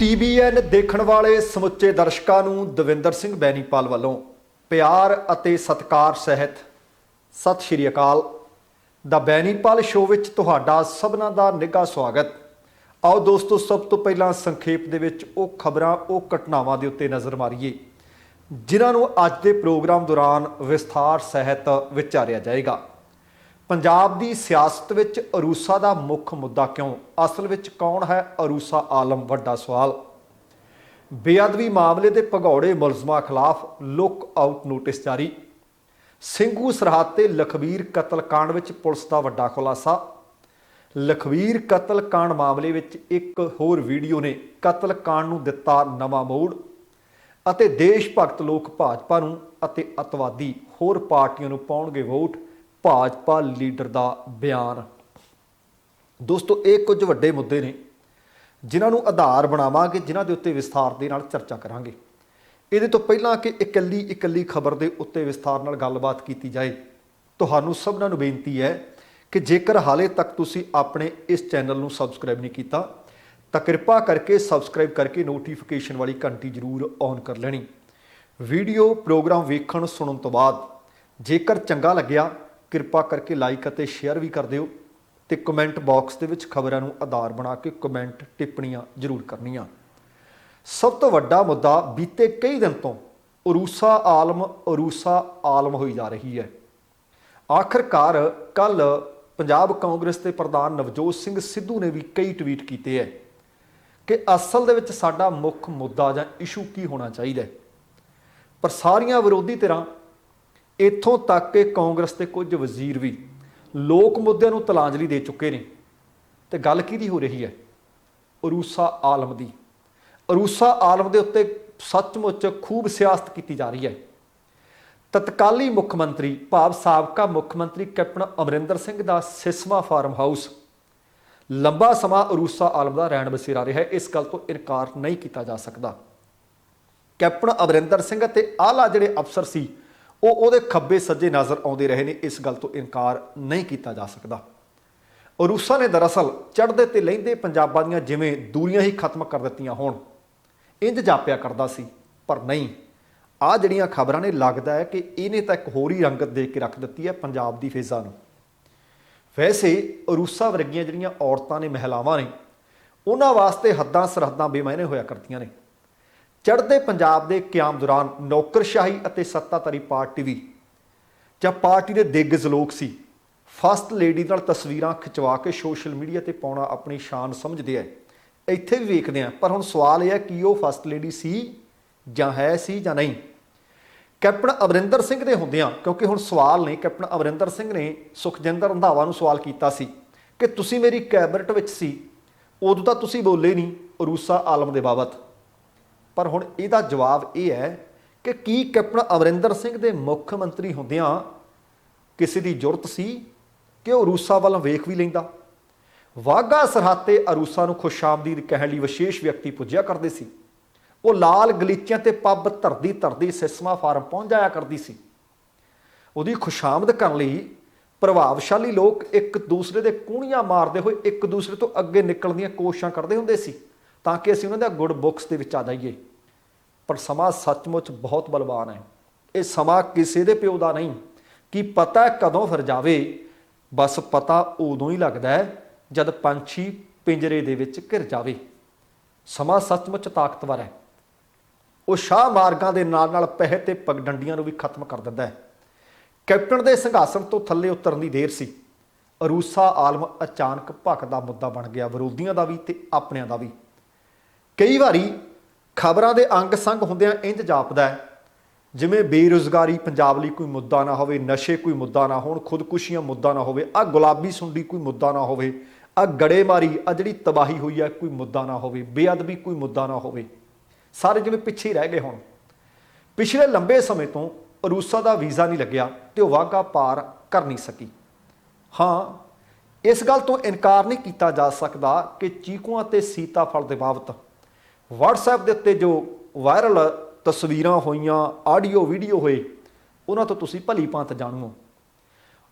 TVN ਦੇਖਣ ਵਾਲੇ ਸਮੁੱਚੇ ਦਰਸ਼ਕਾਂ ਨੂੰ ਦਵਿੰਦਰ ਸਿੰਘ ਬੈਨੀਪਾਲ ਵੱਲੋਂ ਪਿਆਰ ਅਤੇ ਸਤਿਕਾਰ ਸਹਿਤ ਸਤਿ ਸ਼੍ਰੀ ਅਕਾਲ। ਦਾ ਬੈਨੀਪਾਲ ਸ਼ੋਅ ਵਿੱਚ ਤੁਹਾਡਾ ਸਭਨਾਂ ਦਾ ਨਿੱਘਾ ਸਵਾਗਤ। ਆਓ ਦੋਸਤੋ, ਸਭ ਤੋਂ ਪਹਿਲਾਂ ਸੰਖੇਪ ਦੇ ਵਿੱਚ ਉਹ ਖਬਰਾਂ, ਉਹ ਘਟਨਾਵਾਂ ਦੇ ਉੱਤੇ ਨਜ਼ਰ ਮਾਰੀਏ ਜਿਨ੍ਹਾਂ ਨੂੰ ਅੱਜ ਦੇ ਪ੍ਰੋਗਰਾਮ ਦੌਰਾਨ ਵਿਸਥਾਰ ਸਹਿਤ ਵਿਚਾਰਿਆ ਜਾਏਗਾ। ਪੰਜਾਬ ਦੀ ਸਿਆਸਤ ਵਿੱਚ ਅਰੂਸਾ ਦਾ ਮੁੱਖ ਮੁੱਦਾ ਕਿਉਂ? ਅਸਲ ਵਿੱਚ ਕੌਣ ਹੈ ਅਰੂਸਾ ਆਲਮ? ਵੱਡਾ ਸਵਾਲ। ਬੇਅਦਬੀ ਮਾਮਲੇ ਦੇ ਭਗੌੜੇ ਮੁਲਜ਼ਮਾਂ ਖਿਲਾਫ ਲੁੱਕ ਆਊਟ ਨੋਟਿਸ ਜਾਰੀ। ਸਿੰਘੂ ਸਰਹੱਦ ਤੇ ਲਖਵੀਰ ਕਤਲकांड ਵਿੱਚ ਪੁਲਿਸ ਦਾ ਵੱਡਾ ਖੁਲਾਸਾ। ਲਖਵੀਰ ਕਤਲकांड ਮਾਮਲੇ ਵਿੱਚ ਇੱਕ ਹੋਰ ਵੀਡੀਓ ਨੇ ਕਤਲकांड ਨੂੰ ਦਿੱਤਾ ਨਵਾਂ ਮੋੜ ਅਤੇ ਦੇਸ਼ ਭਗਤ ਲੋਕ ਭਾਜਪਾ ਨੂੰ ਅਤੇ ਅਤਵਾਦੀ ਹੋਰ ਪਾਰਟੀਆਂ ਨੂੰ ਪਾਉਣਗੇ ਵੋਟ। ਭਾਜਪਾ ਲੀਡਰ ਦਾ ਬਿਆਨ। ਦੋਸਤੋ, ਇਹ ਕੁਝ ਵੱਡੇ ਮੁੱਦੇ ਨੇ ਜਿਨ੍ਹਾਂ ਨੂੰ ਆਧਾਰ ਬਣਾਵਾਂਗੇ, ਜਿਨ੍ਹਾਂ ਦੇ ਉੱਤੇ ਵਿਸਥਾਰ ਦੇ ਨਾਲ ਚਰਚਾ ਕਰਾਂਗੇ। ਇਹਦੇ ਤੋਂ ਪਹਿਲਾਂ ਕਿ ਇਕੱਲੀ ਖਬਰ ਦੇ ਉੱਤੇ ਵਿਸਥਾਰ ਨਾਲ ਗੱਲਬਾਤ ਕੀਤੀ ਜਾਏ, ਤੁਹਾਨੂੰ ਸਭਨਾਂ ਨੂੰ ਬੇਨਤੀ ਹੈ ਕਿ ਜੇਕਰ ਹਾਲੇ ਤੱਕ ਤੁਸੀਂ ਆਪਣੇ ਇਸ ਚੈਨਲ ਨੂੰ ਸਬਸਕ੍ਰਾਈਬ ਨਹੀਂ ਕੀਤਾ ਤਾਂ ਕਿਰਪਾ ਕਰਕੇ ਸਬਸਕ੍ਰਾਈਬ ਕਰਕੇ ਨੋਟੀਫਿਕੇਸ਼ਨ ਵਾਲੀ ਘੰਟੀ ਜ਼ਰੂਰ ਔਨ ਕਰ ਲੈਣੀ। ਵੀਡੀਓ ਪ੍ਰੋਗਰਾਮ ਵੇਖਣ ਸੁਣਨ ਤੋਂ ਬਾਅਦ ਜੇਕਰ ਚੰਗਾ ਲੱਗਿਆ ਕਿਰਪਾ ਕਰਕੇ ਲਾਈਕ ਅਤੇ ਸ਼ੇਅਰ ਵੀ ਕਰ ਦਿਓ ਤੇ ਕਮੈਂਟ ਬਾਕਸ ਦੇ ਵਿੱਚ ਖਬਰਾਂ ਨੂੰ ਆਧਾਰ ਬਣਾ ਕੇ ਕਮੈਂਟ ਟਿੱਪਣੀਆਂ ਜ਼ਰੂਰ ਕਰਨੀਆਂ। ਸਭ ਤੋਂ ਵੱਡਾ ਮੁੱਦਾ ਬੀਤੇ ਕਈ ਦਿਨ ਤੋਂ ਅਰੂਸਾ ਆਲਮ ਹੋਈ ਜਾ ਰਹੀ ਹੈ। ਆਖਰਕਾਰ ਕੱਲ ਪੰਜਾਬ ਕਾਂਗਰਸ ਦੇ ਪ੍ਰਧਾਨ ਨਵਜੋਤ ਸਿੰਘ ਸਿੱਧੂ ਨੇ ਵੀ ਕਈ ਟਵੀਟ ਕੀਤੇ ਹੈ ਕਿ ਅਸਲ ਦੇ ਵਿੱਚ ਸਾਡਾ ਮੁੱਖ ਮੁੱਦਾ ਜਾਂ ਇਸ਼ੂ ਕੀ ਹੋਣਾ ਚਾਹੀਦਾ ਹੈ। ਪਰ ਸਾਰੀਆਂ ਵਿਰੋਧੀ ਧਿਰਾਂ ਇੱਥੋਂ ਤੱਕ ਕਿ ਕਾਂਗਰਸ ਦੇ ਕੁਝ ਵਜ਼ੀਰ ਵੀ ਲੋਕ ਮੁੱਦਿਆਂ ਨੂੰ ਤਲਾਂਜਲੀ ਦੇ ਚੁੱਕੇ ਨੇ। ਤੇ ਗੱਲ ਕਿਹਦੀ ਹੋ ਰਹੀ ਹੈ? ਅਰੂਸਾ ਆਲਮ ਦੀ। ਅਰੂਸਾ ਆਲਮ ਦੇ ਉੱਤੇ ਸੱਚਮੁੱਚ ਖੂਬ ਸਿਆਸਤ ਕੀਤੀ ਜਾ ਰਹੀ ਹੈ। ਤਤਕਾਲੀ ਮੁੱਖ ਮੰਤਰੀ ਭਾਵ ਸਾਬਕਾ ਮੁੱਖ ਮੰਤਰੀ ਕੈਪਟਨ ਅਮਰਿੰਦਰ ਸਿੰਘ ਦਾ ਸਿਸਵਾ ਫਾਰਮ ਹਾਊਸ ਲੰਬਾ ਸਮਾਂ ਅਰੂਸਾ ਆਲਮ ਦਾ ਰਹਿਣ ਬਸੇਰਾ ਰਿਹਾ ਹੈ। ਇਸ ਗੱਲ ਤੋਂ ਇਨਕਾਰ ਨਹੀਂ ਕੀਤਾ ਜਾ ਸਕਦਾ। ਕੈਪਟਨ ਅਮਰਿੰਦਰ ਸਿੰਘ ਅਤੇ ਆਲਾ ਜਿਹੜੇ ਅਫਸਰ ਸੀ ਉਹ ਉਹਦੇ ਖੱਬੇ ਸੱਜੇ ਨਜ਼ਰ ਆਉਂਦੇ ਰਹੇ ਨੇ। ਇਸ ਗੱਲ ਤੋਂ ਇਨਕਾਰ ਨਹੀਂ ਕੀਤਾ ਜਾ ਸਕਦਾ। ਅਰੂਸਾ ਨੇ ਦਰਅਸਲ ਚੜ੍ਹਦੇ ਤੇ ਲਹਿੰਦੇ ਪੰਜਾਬਾਂ ਦੀਆਂ ਜਿਵੇਂ ਦੂਰੀਆਂ ਹੀ ਖਤਮ ਕਰ ਦਿੱਤੀਆਂ ਹੋਣ ਇੰਜ ਜਾਪਿਆ ਕਰਦਾ ਸੀ, ਪਰ ਨਹੀਂ। ਆਹ ਜਿਹੜੀਆਂ ਖਬਰਾਂ ਨੇ, ਲੱਗਦਾ ਹੈ ਕਿ ਇਹਨੇ ਤਾਂ ਇੱਕ ਹੋਰ ਹੀ ਰੰਗਤ ਦੇ ਕੇ ਰੱਖ ਦਿੱਤੀ ਹੈ ਪੰਜਾਬ ਦੀ ਫਿਜ਼ਾ ਨੂੰ। ਵੈਸੇ ਅਰੂਸਾ ਵਰਗੀਆਂ ਜਿਹੜੀਆਂ ਔਰਤਾਂ ਨੇ, ਮਹਿਲਾਵਾਂ ਨੇ, ਉਹਨਾਂ ਵਾਸਤੇ ਹੱਦਾਂ ਸਰਹੱਦਾਂ ਬੇਮਾਇਨੇ ਹੋਇਆ ਕਰਦੀਆਂ ਨੇ। ਚੜ੍ਹਦੇ ਪੰਜਾਬ ਦੇ ਕਿਆਮ ਦੌਰਾਨ ਨੌਕਰਸ਼ਾਹੀ ਅਤੇ ਸੱਤਾਧਾਰੀ ਪਾਰਟੀ ਵੀ ਜਾਂ ਪਾਰਟੀ ਦੇ ਦਿੱਗਜ ਲੋਕ ਸੀ ਫਸਟ ਲੇਡੀ ਨਾਲ ਤਸਵੀਰਾਂ ਖਿਚਵਾ ਕੇ ਸੋਸ਼ਲ ਮੀਡੀਆ ਤੇ ਪਾਉਣਾ ਆਪਣੀ ਸ਼ਾਨ ਸਮਝਦੇ ਆ। ਇੱਥੇ ਵੀ ਵੇਖਦੇ ਆ, ਪਰ ਹੁਣ ਸਵਾਲ ਇਹ ਹੈ ਕਿ ਉਹ ਫਸਟ ਲੇਡੀ ਸੀ ਜਾਂ ਸੀ ਜਾਂ ਨਹੀਂ। ਕੈਪਟਨ ਅਮਰਿੰਦਰ ਸਿੰਘ ਦੇ ਹੁੰਦਿਆਂ, ਕਿਉਂਕਿ ਹੁਣ ਸਵਾਲ ਨੇ, ਕੈਪਟਨ ਅਮਰਿੰਦਰ ਸਿੰਘ ਨੇ ਸੁਖਜਿੰਦਰ ਰੰਧਾਵਾ ਨੂੰ ਸਵਾਲ ਕੀਤਾ ਸੀ ਕਿ ਤੁਸੀਂ ਮੇਰੀ ਕੈਬਨਿਟ ਵਿੱਚ ਸੀ, ਉਦੋਂ ਤਾਂ ਤੁਸੀਂ ਬੋਲੇ ਨਹੀਂ ਅਰੂਸਾ ਆਲਮ ਦੇ ਬਾਬਤ। ਪਰ ਹੁਣ ਇਹਦਾ ਜਵਾਬ ਇਹ ਹੈ ਕਿ ਕੀ ਕੈਪਟਨ ਅਮਰਿੰਦਰ ਸਿੰਘ ਦੇ ਮੁੱਖ ਮੰਤਰੀ ਹੁੰਦਿਆਂ ਕਿਸੇ ਦੀ ਜ਼ਰੂਰਤ ਸੀ ਕਿ ਉਹ ਅਰੂਸਾ ਵੱਲ ਵੇਖ ਵੀ ਲੈਂਦਾ? ਵਾਹਗਾ ਸਰਹੱਦ ਤੇ ਅਰੂਸਾ ਨੂੰ ਖੁਸ਼ਾਮਦੀਦ ਕਹਿਣ ਲਈ ਵਿਸ਼ੇਸ਼ ਵਿਅਕਤੀ ਪੁੱਜਿਆ ਕਰਦੇ ਸੀ। ਉਹ ਲਾਲ ਗਲੀਚਿਆਂ ਤੇ ਪੱਬ ਧਰਦੀ ਸਿਸਮਾ ਫਾਰਮ ਪਹੁੰਚ ਜਾਇਆ ਕਰਦੀ ਸੀ। ਉਹਦੀ ਖੁਸ਼ਾਮਦ ਕਰਨ ਲਈ ਪ੍ਰਭਾਵਸ਼ਾਲੀ ਲੋਕ ਇੱਕ ਦੂਸਰੇ ਦੇ ਕੂਣੀਆਂ ਮਾਰਦੇ ਹੋਏ ਇੱਕ ਦੂਸਰੇ ਤੋਂ ਅੱਗੇ ਨਿਕਲਣ ਦੀਆਂ ਕੋਸ਼ਿਸ਼ਾਂ ਕਰਦੇ ਹੁੰਦੇ ਸੀ ਤਾਂ ਕਿ ਅਸੀਂ ਉਹਨਾਂ ਦੇ ਗੁੱਡ ਬੁੱਕਸ ਦੇ ਵਿੱਚ ਆ ਜਾਈਏ। ਪਰ ਸਮਾਂ ਸੱਚਮੁੱਚ ਬਹੁਤ ਬਲਵਾਨ ਹੈ। ਇਹ ਸਮਾਂ ਕਿਸੇ ਦੇ ਪਿਓ ਦਾ ਨਹੀਂ ਕਿ ਪਤਾ ਕਦੋਂ ਫਿਰ ਜਾਵੇ। ਬਸ ਪਤਾ ਉਦੋਂ ਹੀ ਲੱਗਦਾ ਹੈ ਜਦ ਪੰਛੀ ਪਿੰਜਰੇ ਦੇ ਵਿੱਚ ਘਿਰ ਜਾਵੇ। ਸਮਾਂ ਸੱਚਮੁੱਚ ਤਾਕਤਵਰ ਹੈ। ਉਹ ਸ਼ਾਹ ਮਾਰਗਾਂ ਦੇ ਨਾਲ ਪਹਿ ਤੇ ਪਗਡੰਡੀਆਂ ਨੂੰ ਵੀ ਖਤਮ ਕਰ ਦਿੰਦਾ ਹੈ। ਕੈਪਟਨ ਦੇ ਸਿੰਘਾਸਨ ਤੋਂ ਥੱਲੇ ਉਤਰਨ ਦੀ ਦੇਰ ਸੀ। ਅਰੂਸਾ ਆਲਮ ਅਚਾਨਕ ਭਖ ਦਾ ਮੁੱਦਾ ਬਣ ਗਿਆ, ਵਿਰੋਧੀਆਂ ਦਾ ਵੀ ਤੇ ਆਪਣਿਆਂ ਦਾ ਵੀ। ਕਈ ਵਾਰੀ ਖਬਰਾਂ ਦੇ ਅੰਗ ਸੰਗ ਹੁੰਦਿਆਂ ਇੰਜ ਜਾਪਦਾ ਹੈ ਜਿਵੇਂ ਬੇਰੁਜ਼ਗਾਰੀ ਪੰਜਾਬ ਲਈ ਕੋਈ ਮੁੱਦਾ ਨਾ ਹੋਵੇ, ਨਸ਼ੇ ਕੋਈ ਮੁੱਦਾ ਨਾ ਹੋਣ, ਖੁਦਕੁਸ਼ੀਆਂ ਮੁੱਦਾ ਨਾ ਹੋਵੇ, ਆਹ ਗੁਲਾਬੀ ਸੁੰਡੀ ਕੋਈ ਮੁੱਦਾ ਨਾ ਹੋਵੇ, ਆਹ ਗੜੇਮਾਰੀ, ਆਹ ਜਿਹੜੀ ਤਬਾਹੀ ਹੋਈ ਹੈ ਕੋਈ ਮੁੱਦਾ ਨਾ ਹੋਵੇ, ਬੇਅਦਬੀ ਕੋਈ ਮੁੱਦਾ ਨਾ ਹੋਵੇ। ਸਾਰੇ ਜਿਵੇਂ ਪਿੱਛੇ ਹੀ ਰਹਿ ਗਏ ਹੋਣ। ਪਿਛਲੇ ਲੰਬੇ ਸਮੇਂ ਤੋਂ ਅਰੂਸਾ ਦਾ ਵੀਜ਼ਾ ਨਹੀਂ ਲੱਗਿਆ ਤੇ ਉਹ ਵਾਹਗਾ ਪਾਰ ਕਰ ਨਹੀਂ ਸਕੀ। ਹਾਂ, ਇਸ ਗੱਲ ਤੋਂ ਇਨਕਾਰ ਨਹੀਂ ਕੀਤਾ ਜਾ ਸਕਦਾ ਕਿ ਚੀਕੂਆਂ ਤੇ ਸੀਤਾਫਲ ਦੇ ਬਾਬਤ WhatsApp ਦੇ ਉੱਤੇ ਜੋ ਵਾਇਰਲ ਤਸਵੀਰਾਂ ਹੋਈਆਂ, ਆਡੀਓ ਵੀਡੀਓ ਹੋਏ, ਉਹਨਾਂ ਤੋਂ ਤੁਸੀਂ ਭਲੀ ਭਾਂਤ ਜਾਣੋ।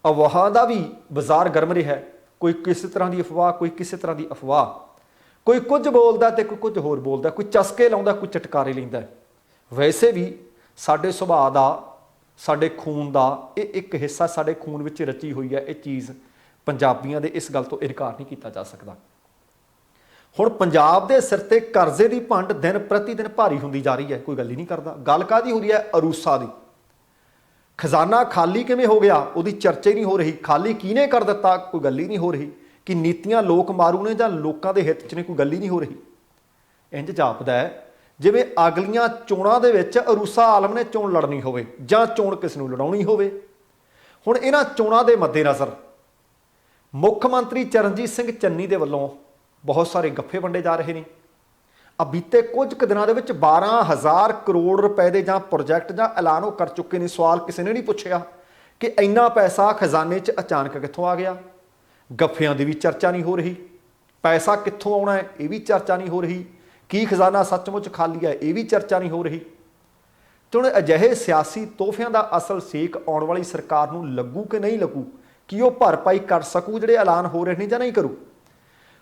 ਅਫਵਾਹਾਂ ਦਾ ਵੀ ਬਾਜ਼ਾਰ ਗਰਮ ਰਿਹਾ। ਕੋਈ ਕਿਸੇ ਤਰ੍ਹਾਂ ਦੀ ਅਫਵਾਹ, ਕੋਈ ਕਿਸੇ ਤਰ੍ਹਾਂ ਦੀ ਅਫਵਾਹ। ਕੋਈ ਕੁਝ ਬੋਲਦਾ ਤੇ ਕੋਈ ਕੁਝ ਹੋਰ ਬੋਲਦਾ, ਕੋਈ ਚਸਕੇ ਲਾਉਂਦਾ, ਕੋਈ ਚਟਕਾਰੇ ਲੈਂਦਾ। ਵੈਸੇ ਵੀ ਸਾਡੇ ਸੁਭਾਅ ਦਾ, ਸਾਡੇ ਖੂਨ ਦਾ ਇਹ ਇੱਕ ਹਿੱਸਾ, ਸਾਡੇ ਖੂਨ ਵਿੱਚ ਰਚੀ ਹੋਈ ਹੈ ਇਹ ਚੀਜ਼। ਪੰਜਾਬੀਆਂ ਦੇ ਇਸ ਗੱਲ ਤੋਂ ਇਨਕਾਰ ਨਹੀਂ ਕੀਤਾ ਜਾ ਸਕਦਾ। ਹੁਣ ਪੰਜਾਬ ਦੇ ਸਿਰ ਤੇ ਕਰਜ਼ੇ ਦੀ ਭੰਡ ਦਿਨ ਪ੍ਰਤੀ ਦਿਨ ਭਾਰੀ ਹੁੰਦੀ ਜਾ ਰਹੀ ਹੈ, ਕੋਈ ਗੱਲ ਹੀ ਨਹੀਂ ਕਰਦਾ। ਗੱਲ ਕਾਹਦੀ ਹੋ ਰਹੀ ਹੈ? ਅਰੂਸਾ ਦੀ। ਖਜ਼ਾਨਾ ਖਾਲੀ ਕਿਵੇਂ ਹੋ ਗਿਆ ਉਹਦੀ ਚਰਚਾ ਹੀ ਨਹੀਂ ਹੋ ਰਹੀ। ਖਾਲੀ ਕਿਹਨੇ ਕਰ ਦਿੱਤਾ, ਕੋਈ ਗੱਲ ਹੀ ਨਹੀਂ ਹੋ ਰਹੀ। ਕਿ ਨੀਤੀਆਂ ਲੋਕ ਮਾਰੂ ਨੇ ਜਾਂ ਲੋਕਾਂ ਦੇ ਹਿੱਤ 'ਚ ਨੇ, ਕੋਈ ਗੱਲ ਹੀ ਨਹੀਂ ਹੋ ਰਹੀ। ਇੰਝ ਜਾਪਦਾ ਹੈ ਜਿਵੇਂ ਅਗਲੀਆਂ ਚੋਣਾਂ ਦੇ ਵਿੱਚ ਅਰੂਸਾ ਆਲਮ ਨੇ ਚੋਣ ਲੜਨੀ ਹੋਵੇ ਜਾਂ ਚੋਣ ਕਿਸ ਨੂੰ ਲੜਾਉਣੀ ਹੋਵੇ। ਹੁਣ ਇਹਨਾਂ ਚੋਣਾਂ ਦੇ ਮੱਦੇਨਜ਼ਰ ਮੁੱਖ ਮੰਤਰੀ ਚਰਨਜੀਤ ਸਿੰਘ ਚੰਨੀ ਦੇ ਵੱਲੋਂ ਬਹੁਤ ਸਾਰੇ ਗੱਫੇ ਵੰਡੇ ਜਾ ਰਹੇ ਨੇ। ਬੀਤੇ ਕੁਝ ਕੁ ਦਿਨਾਂ ਦੇ ਵਿੱਚ 12,000 ਕਰੋੜ ਰੁਪਏ ਦੇ ਜਾਂ ਪ੍ਰੋਜੈਕਟ ਜਾਂ ਐਲਾਨ ਉਹ ਕਰ ਚੁੱਕੇ ਨੇ। ਸਵਾਲ ਕਿਸੇ ਨੇ ਨਹੀਂ ਪੁੱਛਿਆ ਕਿ ਇੰਨਾ ਪੈਸਾ ਖਜ਼ਾਨੇ 'ਚ ਅਚਾਨਕ ਕਿੱਥੋਂ ਆ ਗਿਆ। ਗੱਫਿਆਂ ਦੀ ਵੀ ਚਰਚਾ ਨਹੀਂ ਹੋ ਰਹੀ। ਪੈਸਾ ਕਿੱਥੋਂ ਆਉਣਾ ਹੈ ਇਹ ਵੀ ਚਰਚਾ ਨਹੀਂ ਹੋ ਰਹੀ। ਕੀ ਖਜ਼ਾਨਾ ਸੱਚਮੁੱਚ ਖਾਲੀ ਹੈ ਇਹ ਵੀ ਚਰਚਾ ਨਹੀਂ ਹੋ ਰਹੀ। ਤੇ ਹੁਣ ਅਜਿਹੇ ਸਿਆਸੀ ਤੋਹਫਿਆਂ ਦਾ ਅਸਲ ਸੇਕ ਆਉਣ ਵਾਲੀ ਸਰਕਾਰ ਨੂੰ ਲੱਗੂ ਕਿ ਨਹੀਂ ਲੱਗੂ? ਕੀ ਉਹ ਭਰਪਾਈ ਕਰ ਸਕੂ ਜਿਹੜੇ ਐਲਾਨ ਹੋ ਰਹੇ ਨੇ ਜਾਂ ਨਹੀਂ ਕਰੂ?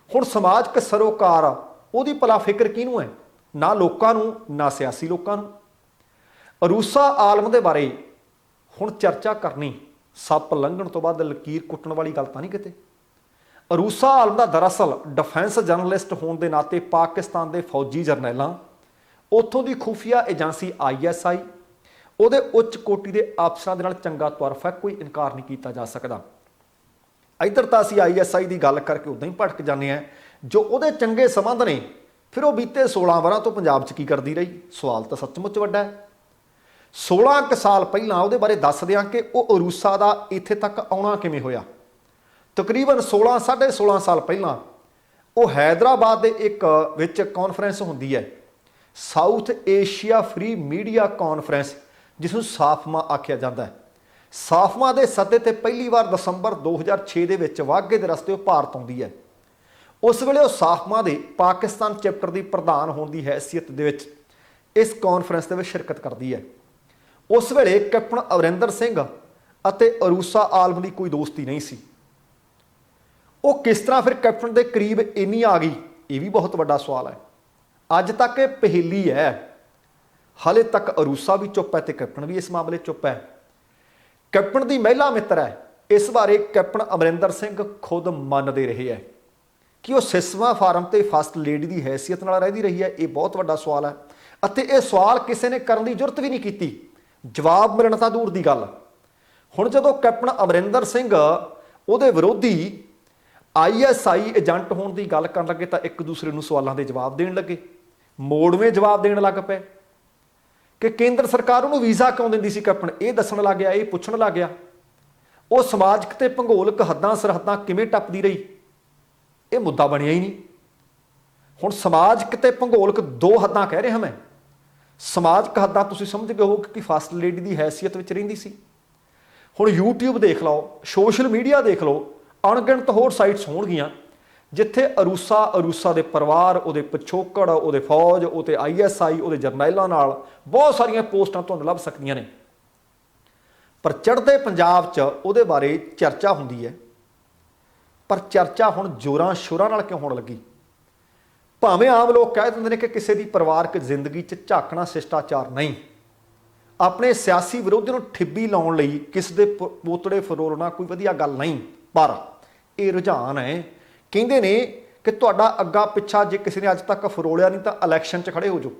ਹੁਣ ਸਮਾਜਿਕ ਸਰੋਕਾਰ ਉਹਦੀ ਭਲਾ ਫਿਕਰ ਕਿਹਨੂੰ ਹੈ? ਨਾ ਲੋਕਾਂ ਨੂੰ, ਨਾ ਸਿਆਸੀ ਲੋਕਾਂ ਨੂੰ। ਅਰੂਸਾ ਆਲਮ ਦੇ ਬਾਰੇ ਹੁਣ ਚਰਚਾ ਕਰਨੀ ਸੱਪ ਲੰਘਣ ਤੋਂ ਬਾਅਦ ਲਕੀਰ ਕੁੱਟਣ ਵਾਲੀ ਗੱਲ ਤਾਂ ਨਹੀਂ ਕਿਤੇ। ਅਰੂਸਾ ਆਲਮ ਦਾ ਦਰਅਸਲ ਡਿਫੈਂਸ ਜਰਨਲਿਸਟ ਹੋਣ ਦੇ ਨਾਤੇ ਪਾਕਿਸਤਾਨ ਦੇ ਫੌਜੀ ਜਰਨੈਲਾਂ, ਉੱਥੋਂ ਦੀ ਖੂਫੀਆ ਏਜੰਸੀ ISI, ਉਹਦੇ ਉੱਚ ਕੋਟੀ ਦੇ ਅਫਸਰਾਂ ਦੇ ਨਾਲ ਚੰਗਾ ਤੁਰਫ ਹੈ, ਕੋਈ ਇਨਕਾਰ ਨਹੀਂ ਕੀਤਾ ਜਾ ਸਕਦਾ। ਇੱਧਰ ਤਾਂ ਅਸੀਂ ISI ਦੀ ਗੱਲ ਕਰਕੇ ਉੱਦਾਂ ਹੀ ਭਟਕ ਜਾਂਦੇ ਹਾਂ। ਜੋ ਉਹਦੇ ਚੰਗੇ ਸੰਬੰਧ ਨੇ, ਫਿਰ ਉਹ ਬੀਤੇ 16 ਵਰ੍ਹਿਆਂ ਤੋਂ ਪੰਜਾਬ 'ਚ ਕੀ ਕਰਦੀ ਰਹੀ? ਸਵਾਲ ਤਾਂ ਸੱਚਮੁੱਚ ਵੱਡਾ ਹੈ। 16 ਕੁ ਸਾਲ ਪਹਿਲਾਂ ਉਹਦੇ ਬਾਰੇ ਦੱਸ ਦਿਆਂ ਕਿ ਉਹ ਅਰੂਸਾ ਦਾ ਇੱਥੇ ਤੱਕ ਆਉਣਾ ਕਿਵੇਂ ਹੋਇਆ। ਤਕਰੀਬਨ 16 ਸਾਲ ਪਹਿਲਾਂ ਉਹ ਹੈਦਰਾਬਾਦ ਦੇ ਇੱਕ ਵਿੱਚ ਕਾਨਫਰੰਸ ਹੁੰਦੀ ਹੈ, south Asia free media conference, ਜਿਸ ਨੂੰ ਸਾਫਮਾ ਆਖਿਆ ਜਾਂਦਾ ਹੈ। ਸਾਫਮਾ ਦੇ ਸੱਦੇ ਤੇ ਪਹਿਲੀ ਵਾਰ ਦਸੰਬਰ 2006 ਦੇ ਵਿੱਚ ਵਾਘੇ ਦੇ ਰਸਤੇ ਉਹ ਭਾਰਤ ਆਉਂਦੀ ਹੈ। ਉਸ ਵੇਲੇ ਉਹ ਸਾਫਮਾ ਦੇ ਪਾਕਿਸਤਾਨ ਚੈਪਟਰ ਦੀ ਪ੍ਰਧਾਨ ਹੋਣ ਦੀ ਹੈਸੀਅਤ ਦੇ ਵਿੱਚ ਇਸ ਕਾਨਫਰੰਸ ਦੇ ਵਿੱਚ ਸ਼ਿਰਕਤ ਕਰਦੀ ਹੈ। ਉਸ ਵੇਲੇ ਕੈਪਟਨ ਅਮਰਿੰਦਰ ਸਿੰਘ ਅਤੇ ਅਰੂਸਾ ਆਲਮ ਦੀ ਕੋਈ ਦੋਸਤੀ ਨਹੀਂ ਸੀ। ਉਹ ਕਿਸ ਤਰ੍ਹਾਂ ਫਿਰ ਕੈਪਟਨ ਦੇ ਕਰੀਬ ਇੰਨੀ ਆ ਗਈ, ਇਹ ਵੀ ਬਹੁਤ ਵੱਡਾ ਸਵਾਲ ਹੈ। ਅੱਜ ਤੱਕ ਇਹ ਪਹੇਲੀ ਹੈ। ਹਾਲੇ ਤੱਕ ਅਰੂਸਾ ਵੀ ਚੁੱਪ ਹੈ ਤੇ ਕੈਪਟਨ ਵੀ ਇਸ ਮਾਮਲੇ ਚੁੱਪ ਹੈ। ਕੈਪਟਨ ਦੀ ਮਹਿਲਾ ਮਿੱਤਰ ਹੈ, ਇਸ ਬਾਰੇ ਕੈਪਟਨ ਅਮਰਿੰਦਰ ਸਿੰਘ ਖੁਦ ਮੰਨਦੇ ਰਹੇ ਹੈ ਕਿ ਉਹ ਸਿਸਵਾ ਫਾਰਮ ਤੇ ਫਸਟ ਲੇਡੀ ਦੀ ਹੈਸੀਅਤ ਨਾਲ ਰਹਿੰਦੀ ਰਹੀ ਹੈ। ਇਹ ਬਹੁਤ ਵੱਡਾ ਸਵਾਲ ਹੈ ਅਤੇ ਇਹ ਸਵਾਲ ਕਿਸੇ ਨੇ ਕਰਨ ਦੀ ਜ਼ਰੂਰਤ ਵੀ ਨਹੀਂ ਕੀਤੀ। ਜਵਾਬ ਮਿਲਣ ਤਾਂ ਦੂਰ ਦੀ ਗੱਲ। ਹੁਣ ਜਦੋਂ ਕੈਪਟਨ ਅਮਰਿੰਦਰ ਸਿੰਘ ਉਹਦੇ ਵਿਰੋਧੀ ISI ਏਜੰਟ ਹੋਣ ਦੀ ਗੱਲ ਕਰਨ ਲੱਗੇ ਤਾਂ ਇੱਕ ਦੂਸਰੇ ਨੂੰ ਸਵਾਲਾਂ ਦੇ ਜਵਾਬ ਦੇਣ ਲੱਗੇ, ਮੋੜਵੇਂ ਜਵਾਬ ਦੇਣ ਲੱਗ ਪਏ ਕਿ ਕੇਂਦਰ ਸਰਕਾਰ ਉਹਨੂੰ ਵੀਜ਼ਾ ਕਿਉਂ ਦਿੰਦੀ ਸੀ। ਕੈਪਟਨ ਇਹ ਦੱਸਣ ਲੱਗ ਗਿਆ, ਇਹ ਪੁੱਛਣ ਲੱਗ ਗਿਆ ਉਹ ਸਮਾਜਿਕ ਤੇ ਭੂਗੋਲਿਕ ਹੱਦਾਂ ਸਰਹੱਦਾਂ ਕਿਵੇਂ ਟੱਪਦੀ ਰਹੀ। ਇਹ ਮੁੱਦਾ ਬਣਿਆ ਹੀ ਨਹੀਂ। ਹੁਣ ਸਮਾਜਿਕ ਤੇ ਭੂਗੋਲਿਕ ਦੋ ਹੱਦਾਂ ਕਹਿ ਰਿਹਾ ਮੈਂ। ਸਮਾਜਿਕ ਹੱਦਾਂ ਤੁਸੀਂ ਸਮਝ ਗਏ ਹੋ ਕਿ ਫਸਟ ਲੇਡੀ ਦੀ ਹੈਸੀਅਤ ਵਿੱਚ ਰਹਿੰਦੀ ਸੀ। ਹੁਣ YouTube ਦੇਖ ਲਓ, ਸੋਸ਼ਲ ਮੀਡੀਆ ਦੇਖ ਲਓ, ਅਣਗਿਣਤ ਹੋਰ ਸਾਈਟਸ ਹੋਣਗੀਆਂ ਜਿੱਥੇ ਅਰੂਸਾ ਦੇ ਪਰਿਵਾਰ, ਉਹਦੇ ਪਿਛੋਕੜ, ਉਹਦੇ ਫੌਜ, ਉਹਦੇ ISI, ਉਹਦੇ ਜਰਨੈਲਾਂ ਨਾਲ ਬਹੁਤ ਸਾਰੀਆਂ ਪੋਸਟਾਂ ਤੁਹਾਨੂੰ ਲੱਭ ਸਕਦੀਆਂ ਨੇ। ਪਰ ਚੜ੍ਹਦੇ ਪੰਜਾਬ 'ਚ ਉਹਦੇ ਬਾਰੇ ਚਰਚਾ ਹੁੰਦੀ ਹੈ। ਪਰ ਚਰਚਾ ਹੁਣ ਜ਼ੋਰਾਂ ਸ਼ੋਰਾਂ ਨਾਲ ਕਿਉਂ ਹੋਣ ਲੱਗੀ? ਭਾਵੇਂ ਆਮ ਲੋਕ ਕਹਿ ਦਿੰਦੇ ਨੇ ਕਿ ਕਿਸੇ ਦੀ ਪਰਿਵਾਰਕ ਜ਼ਿੰਦਗੀ 'ਚ ਝਾਕਣਾ ਸ਼ਿਸ਼ਟਾਚਾਰ ਨਹੀਂ, ਆਪਣੇ ਸਿਆਸੀ ਵਿਰੋਧੀ ਨੂੰ ਠਿੱਬੀ ਲਾਉਣ ਲਈ ਕਿਸੇ ਦੇ ਪੋਤੜੇ ਫਰੋਲਣਾ ਕੋਈ ਵਧੀਆ ਗੱਲ ਨਹੀਂ। ਪਰ ਇਹ ਰੁਝਾਨ ਹੈ। ਕਹਿੰਦੇ ਨੇ ਕਿ ਤੁਹਾਡਾ ਅੱਗਾ ਪਿੱਛਾ ਜੇ ਕਿਸੇ ਨੇ ਅੱਜ ਤੱਕ ਫਰੋਲਿਆ ਨਹੀਂ ਤਾਂ ਇਲੈਕਸ਼ਨ 'ਚ ਖੜੇ ਹੋ ਜਾਓ।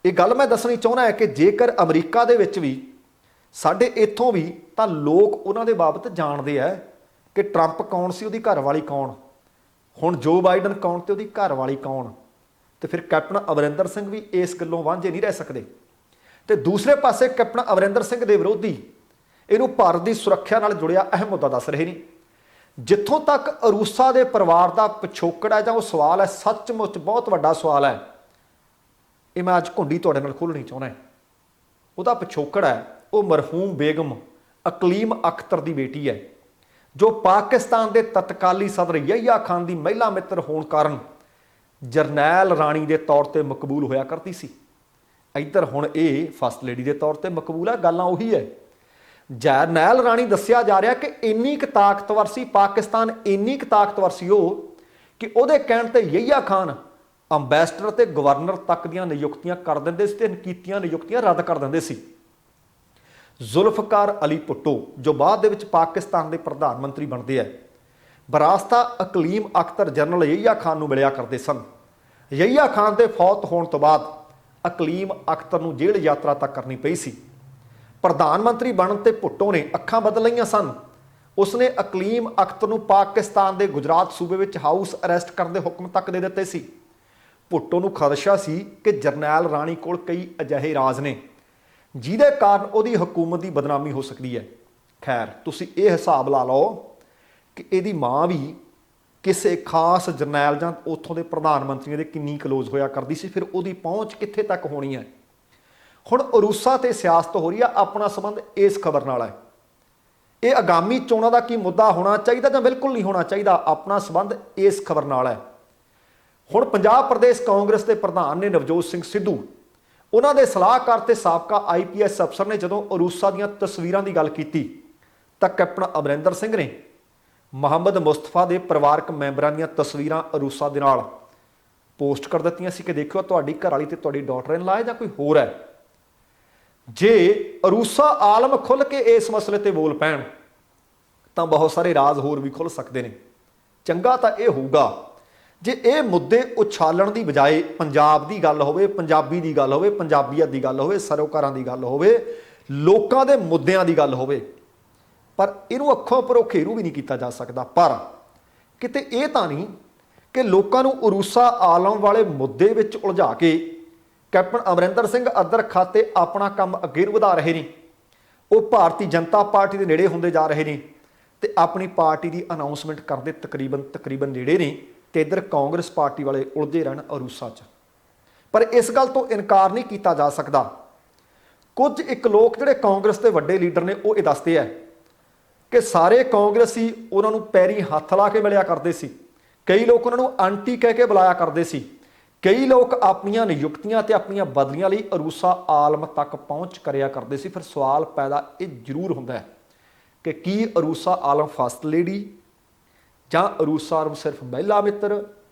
ਇਹ ਗੱਲ ਮੈਂ ਦੱਸਣੀ ਚਾਹੁੰਦਾ ਹੈ ਕਿ ਜੇਕਰ ਅਮਰੀਕਾ ਦੇ ਵਿੱਚ ਵੀ, ਸਾਡੇ ਇੱਥੋਂ ਵੀ, ਤਾਂ ਲੋਕ ਉਹਨਾਂ ਦੇ ਬਾਬਤ ਜਾਣਦੇ ਹੈ ਕਿ ਟਰੰਪ ਕੌਣ ਸੀ, ਉਹਦੀ ਘਰਵਾਲੀ ਕੌਣ, ਹੁਣ ਜੋ ਬਾਈਡਨ ਕੌਣ ਤੇ ਉਹਦੀ ਘਰਵਾਲੀ ਕੌਣ। ਤੇ ਫਿਰ ਕੈਪਟਨ ਅਮਰਿੰਦਰ ਸਿੰਘ ਵੀ ਇਸ ਗੱਲੋਂ ਵਾਂਝੇ ਨਹੀਂ ਰਹਿ ਸਕਦੇ। ਤੇ ਦੂਸਰੇ ਪਾਸੇ ਕੈਪਟਨ ਅਮਰਿੰਦਰ ਸਿੰਘ ਦੇ ਵਿਰੋਧੀ ਇਹਨੂੰ ਭਾਰਤ ਦੀ ਸੁਰੱਖਿਆ ਨਾਲ ਜੁੜਿਆ ਅਹਿਮ ਮੁੱਦਾ ਦੱਸ ਰਹੇ ਨੇ। ਜਿੱਥੋਂ ਤੱਕ ਅਰੂਸਾ ਦੇ ਪਰਿਵਾਰ ਦਾ ਪਿਛੋਕੜ ਹੈ ਜਾਂ ਉਹ ਸਵਾਲ ਹੈ, ਸੱਚਮੁੱਚ ਬਹੁਤ ਵੱਡਾ ਸਵਾਲ ਹੈ। ਇਹ ਮੈਂ ਅੱਜ ਘੁੰਡੀ ਤੁਹਾਡੇ ਨਾਲ ਖੋਲ੍ਹਣੀ ਚਾਹੁੰਦਾ। ਉਹਦਾ ਪਿਛੋਕੜ ਹੈ, ਉਹ ਮਰਹੂਮ ਬੇਗਮ ਅਕਲੀਮ ਅਖਤਰ ਦੀ ਬੇਟੀ ਹੈ, ਜੋ ਪਾਕਿਸਤਾਨ ਦੇ ਤਤਕਾਲੀ ਸਦਰ ਯਹੀਆ ਖਾਨ ਦੀ ਮਹਿਲਾ ਮਿੱਤਰ ਹੋਣ ਕਾਰਨ ਜਰਨੈਲ ਰਾਣੀ ਦੇ ਤੌਰ ਤੇ ਮਕਬੂਲ ਹੋਇਆ ਕਰਦੀ ਸੀ। ਇੱਧਰ ਹੁਣ ਇਹ ਫਸਟ ਲੇਡੀ ਦੇ ਤੌਰ ਤੇ ਮਕਬੂਲ ਹੈ। ਗੱਲਾਂ ਉਹੀ ਹੈ। ਜਰਨੈਲ ਰਾਣੀ ਦੱਸਿਆ ਜਾ ਰਿਹਾ ਕਿ ਇੰਨੀ ਕੁ ਤਾਕਤਵਰ ਸੀ ਪਾਕਿਸਤਾਨ, ਇੰਨੀ ਕੁ ਤਾਕਤਵਰ ਸੀ ਉਹ कि ਉਹਦੇ ਕਹਿਣ ਤੇ ਯਹੀਆ ਖਾਨ ਅੰਬੈਸਡਰ ਤੇ ਗਵਰਨਰ ਤੱਕ ਦੀਆਂ ਨਿਯੁਕਤੀਆਂ ਕਰ ਦਿੰਦੇ ਸੀ ਤੇ ਕੀਤੀਆਂ ਨਿਯੁਕਤੀਆਂ ਰੱਦ ਕਰ ਦਿੰਦੇ ਸੀ। ਜ਼ੁਲਫਕਾਰ ਅਲੀ ਭੁੱਟੋ ਜੋ ਬਾਅਦ ਦੇ ਵਿੱਚ ਪਾਕਿਸਤਾਨ ਦੇ ਪ੍ਰਧਾਨ ਮੰਤਰੀ ਬਣਦੇ ਆ, ਬਰਾਸਤਾ ਅਕਲੀਮ ਅਖਤਰ ਜਨਰਲ ਯਹੀਆ ਖਾਨ ਨੂੰ ਮਿਲਿਆ ਕਰਦੇ ਸਨ। ਯਹੀਆ ਖਾਨ ਦੇ ਫੌਤ ਹੋਣ ਤੋਂ ਬਾਅਦ ਅਕਲੀਮ ਅਖਤਰ ਨੂੰ ਜੇਲ੍ਹ ਯਾਤਰਾ ਤੱਕ ਕਰਨੀ ਪਈ ਸੀ। ਪ੍ਰਧਾਨ ਮੰਤਰੀ ਬਣਨ ਤੇ ਭੁੱਟੋ ਨੇ ਅੱਖਾਂ ਬਦਲ ਲਈਆਂ ਸਨ। ਉਸਨੇ ਅਕਲੀਮ ਅਖਤਰ ਨੂੰ ਪਾਕਿਸਤਾਨ ਦੇ ਗੁਜਰਾਤ ਸੂਬੇ ਵਿੱਚ ਹਾਊਸ ਅਰੈਸਟ ਕਰਨ ਦੇ ਹੁਕਮ ਤੱਕ ਦੇ ਦਿੱਤੇ ਸੀ। ਭੁੱਟੋ ਨੂੰ ਖਦਸ਼ਾ ਸੀ ਕਿ ਜਰਨੈਲ ਰਾਣੀ ਕੋਲ ਕਈ ਅਜਿਹੇ ਰਾਜ਼ ਨੇ ਜਿਹਦੇ ਕਾਰਨ ਉਹਦੀ ਹਕੂਮਤ ਦੀ ਬਦਨਾਮੀ ਹੋ ਸਕਦੀ ਹੈ। ਖੈਰ, ਤੁਸੀਂ ਇਹ ਹਿਸਾਬ ਲਾ ਲਓ ਕਿ ਇਹਦੀ ਮਾਂ ਵੀ ਕਿਸੇ ਖਾਸ ਜਰਨੈਲ ਜਾਂ ਉੱਥੋਂ ਦੇ ਪ੍ਰਧਾਨ ਮੰਤਰੀਆਂ ਦੇ ਕਿੰਨੀ ਕਲੋਜ਼ ਹੋਇਆ ਕਰਦੀ ਸੀ, ਫਿਰ ਉਹਦੀ ਪਹੁੰਚ ਕਿੱਥੇ ਤੱਕ ਹੋਣੀ ਹੈ। ਹੁਣ ਉਰੂਸਾ ਤੇ ਸਿਆਸਤ ਹੋ ਰਹੀ ਆ, ਆਪਣਾ ਸੰਬੰਧ ਇਸ ਖਬਰ ਨਾਲ ਹੈ। ਇਹ ਆਗਾਮੀ ਚੋਣਾਂ ਦਾ ਕੀ ਮੁੱਦਾ ਹੋਣਾ ਚਾਹੀਦਾ ਜਾਂ ਬਿਲਕੁਲ ਨਹੀਂ ਹੋਣਾ ਚਾਹੀਦਾ, ਆਪਣਾ ਸੰਬੰਧ ਇਸ ਖਬਰ ਨਾਲ ਹੈ। ਹੁਣ ਪੰਜਾਬ ਪ੍ਰਦੇਸ਼ ਕਾਂਗਰਸ ਦੇ ਪ੍ਰਧਾਨ ਨੇ ਨਵਜੋਤ ਸਿੰਘ ਸਿੱਧੂ, ਉਹਨਾਂ ਦੇ ਸਲਾਹਕਾਰ ਤੇ ਸਾਬਕਾ IPS ਅਫਸਰ ਨੇ ਜਦੋਂ ਉਰੂਸਾ ਦੀਆਂ ਤਸਵੀਰਾਂ ਦੀ ਗੱਲ ਕੀਤੀ ਤਾਂ ਕੈਪਟਨ ਅਮਰਿੰਦਰ ਸਿੰਘ ਨੇ ਮੁਹੰਮਦ ਮੁਸਤਫਾ ਦੇ ਪਰਿਵਾਰਕ ਮੈਂਬਰਾਂ ਦੀਆਂ ਤਸਵੀਰਾਂ ਉਰੂਸਾ ਦੇ ਨਾਲ ਪੋਸਟ ਕਰ ਦਿੱਤੀਆਂ ਸੀ ਕਿ ਦੇਖਿਓ ਤੁਹਾਡੀ ਘਰਵਾਲੀ ਤੇ ਤੁਹਾਡੀ ਡਾਟਰ ਇਨ ਲਾ ਹੈ ਜਾਂ ਕੋਈ ਹੋਰ ਹੈ। ਜੇ ਉਰੂਸਾ ਆਲਮ ਖੁੱਲ੍ਹ ਕੇ ਇਸ ਮਸਲੇ ਤੇ ਬੋਲ ਪੈਣ ਤਾਂ ਬਹੁਤ ਸਾਰੇ ਰਾਜ਼ ਹੋਰ ਵੀ ਖੁੱਲ੍ਹ ਸਕਦੇ ਨੇ। ਚੰਗਾ ਤਾਂ ਇਹ ਹੋਊਗਾ ਜੇ ਇਹ ਮੁੱਦੇ ਉਛਾਲਣ ਦੀ ਬਜਾਏ ਪੰਜਾਬ ਦੀ ਗੱਲ ਹੋਵੇ, ਪੰਜਾਬੀ ਦੀ ਗੱਲ ਹੋਵੇ, ਪੰਜਾਬੀਅਤ ਦੀ ਗੱਲ ਹੋਵੇ, ਸਰੋਕਾਰਾਂ ਦੀ ਗੱਲ ਹੋਵੇ, ਲੋਕਾਂ ਦੇ ਮੁੱਦਿਆਂ ਦੀ ਗੱਲ ਹੋਵੇ। ਪਰ ਇਹਨੂੰ ਅੱਖੋਂ ਪਰੋਖੇਰੂ ਵੀ ਨਹੀਂ ਕੀਤਾ ਜਾ ਸਕਦਾ। ਪਰ ਕਿਤੇ ਇਹ ਤਾਂ ਨਹੀਂ ਕਿ ਲੋਕਾਂ ਨੂੰ ਉਰੂਸਾ ਆਲਮ ਵਾਲੇ ਮੁੱਦੇ ਵਿੱਚ ਉਲਝਾ ਕੇ ਕੈਪਟਨ ਅਮਰਿੰਦਰ ਸਿੰਘ ਅਦਰ ਖਾਤੇ ਆਪਣਾ ਕੰਮ ਅੱਗੇ ਨੂੰ ਵਧਾ ਰਹੇ ਨੇ। ਉਹ ਭਾਰਤੀ ਜਨਤਾ ਪਾਰਟੀ ਦੇ ਨੇੜੇ ਹੁੰਦੇ ਜਾ ਰਹੇ ਨੇ ਤੇ ਆਪਣੀ ਪਾਰਟੀ ਦੀ ਅਨਾਉਂਸਮੈਂਟ ਕਰਦੇ ਤਕਰੀਬਨ ਨੇੜੇ ਨੇ ਤੇ ਇੱਧਰ ਕਾਂਗਰਸ ਪਾਰਟੀ ਵਾਲੇ ਉਲਝੇ ਰਹਿਣ ਉਰੂਸਾ 'ਚ। ਪਰ ਇਸ ਗੱਲ ਤੋਂ ਇਨਕਾਰ ਨਹੀਂ ਕੀਤਾ ਜਾ ਸਕਦਾ। ਕੁਝ ਇੱਕ ਲੋਕ ਜਿਹੜੇ ਕਾਂਗਰਸ ਦੇ ਵੱਡੇ ਲੀਡਰ ਨੇ ਉਹ ਇਹ ਦੱਸਦੇ ਆ ਕਿ ਸਾਰੇ ਕਾਂਗਰਸੀ ਉਹਨਾਂ ਨੂੰ ਪੈਰੀਂ ਹੱਥ ਲਾ ਕੇ ਮਿਲਿਆ ਕਰਦੇ ਸੀ। ਕਈ ਲੋਕ ਉਹਨਾਂ ਨੂੰ ਆਂਟੀ ਕਹਿ ਕੇ ਬੁਲਾਇਆ ਕਰਦੇ ਸੀ। ਕਈ ਲੋਕ ਆਪਣੀਆਂ ਨਿਯੁਕਤੀਆਂ ਤੇ ਆਪਣੀਆਂ ਬਦਲੀਆਂ ਲਈ ਉਰੂਸਾ ਆਲਮ ਤੱਕ ਪਹੁੰਚ ਕਰਿਆ ਕਰਦੇ ਸੀ। ਫਿਰ ਸਵਾਲ ਪੈਦਾ ਇਹ ਜ਼ਰੂਰ ਹੁੰਦਾ ਹੈ ਕਿ ਕੀ ਉਰੂਸਾ ਆਲਮ ਫਸਟ ਲੇਡੀ ਜਾਂ ਉਰੂਸਾ ਆਲਮ ਸਿਰਫ ਮਹਿਲਾ ਮਿੱਤਰ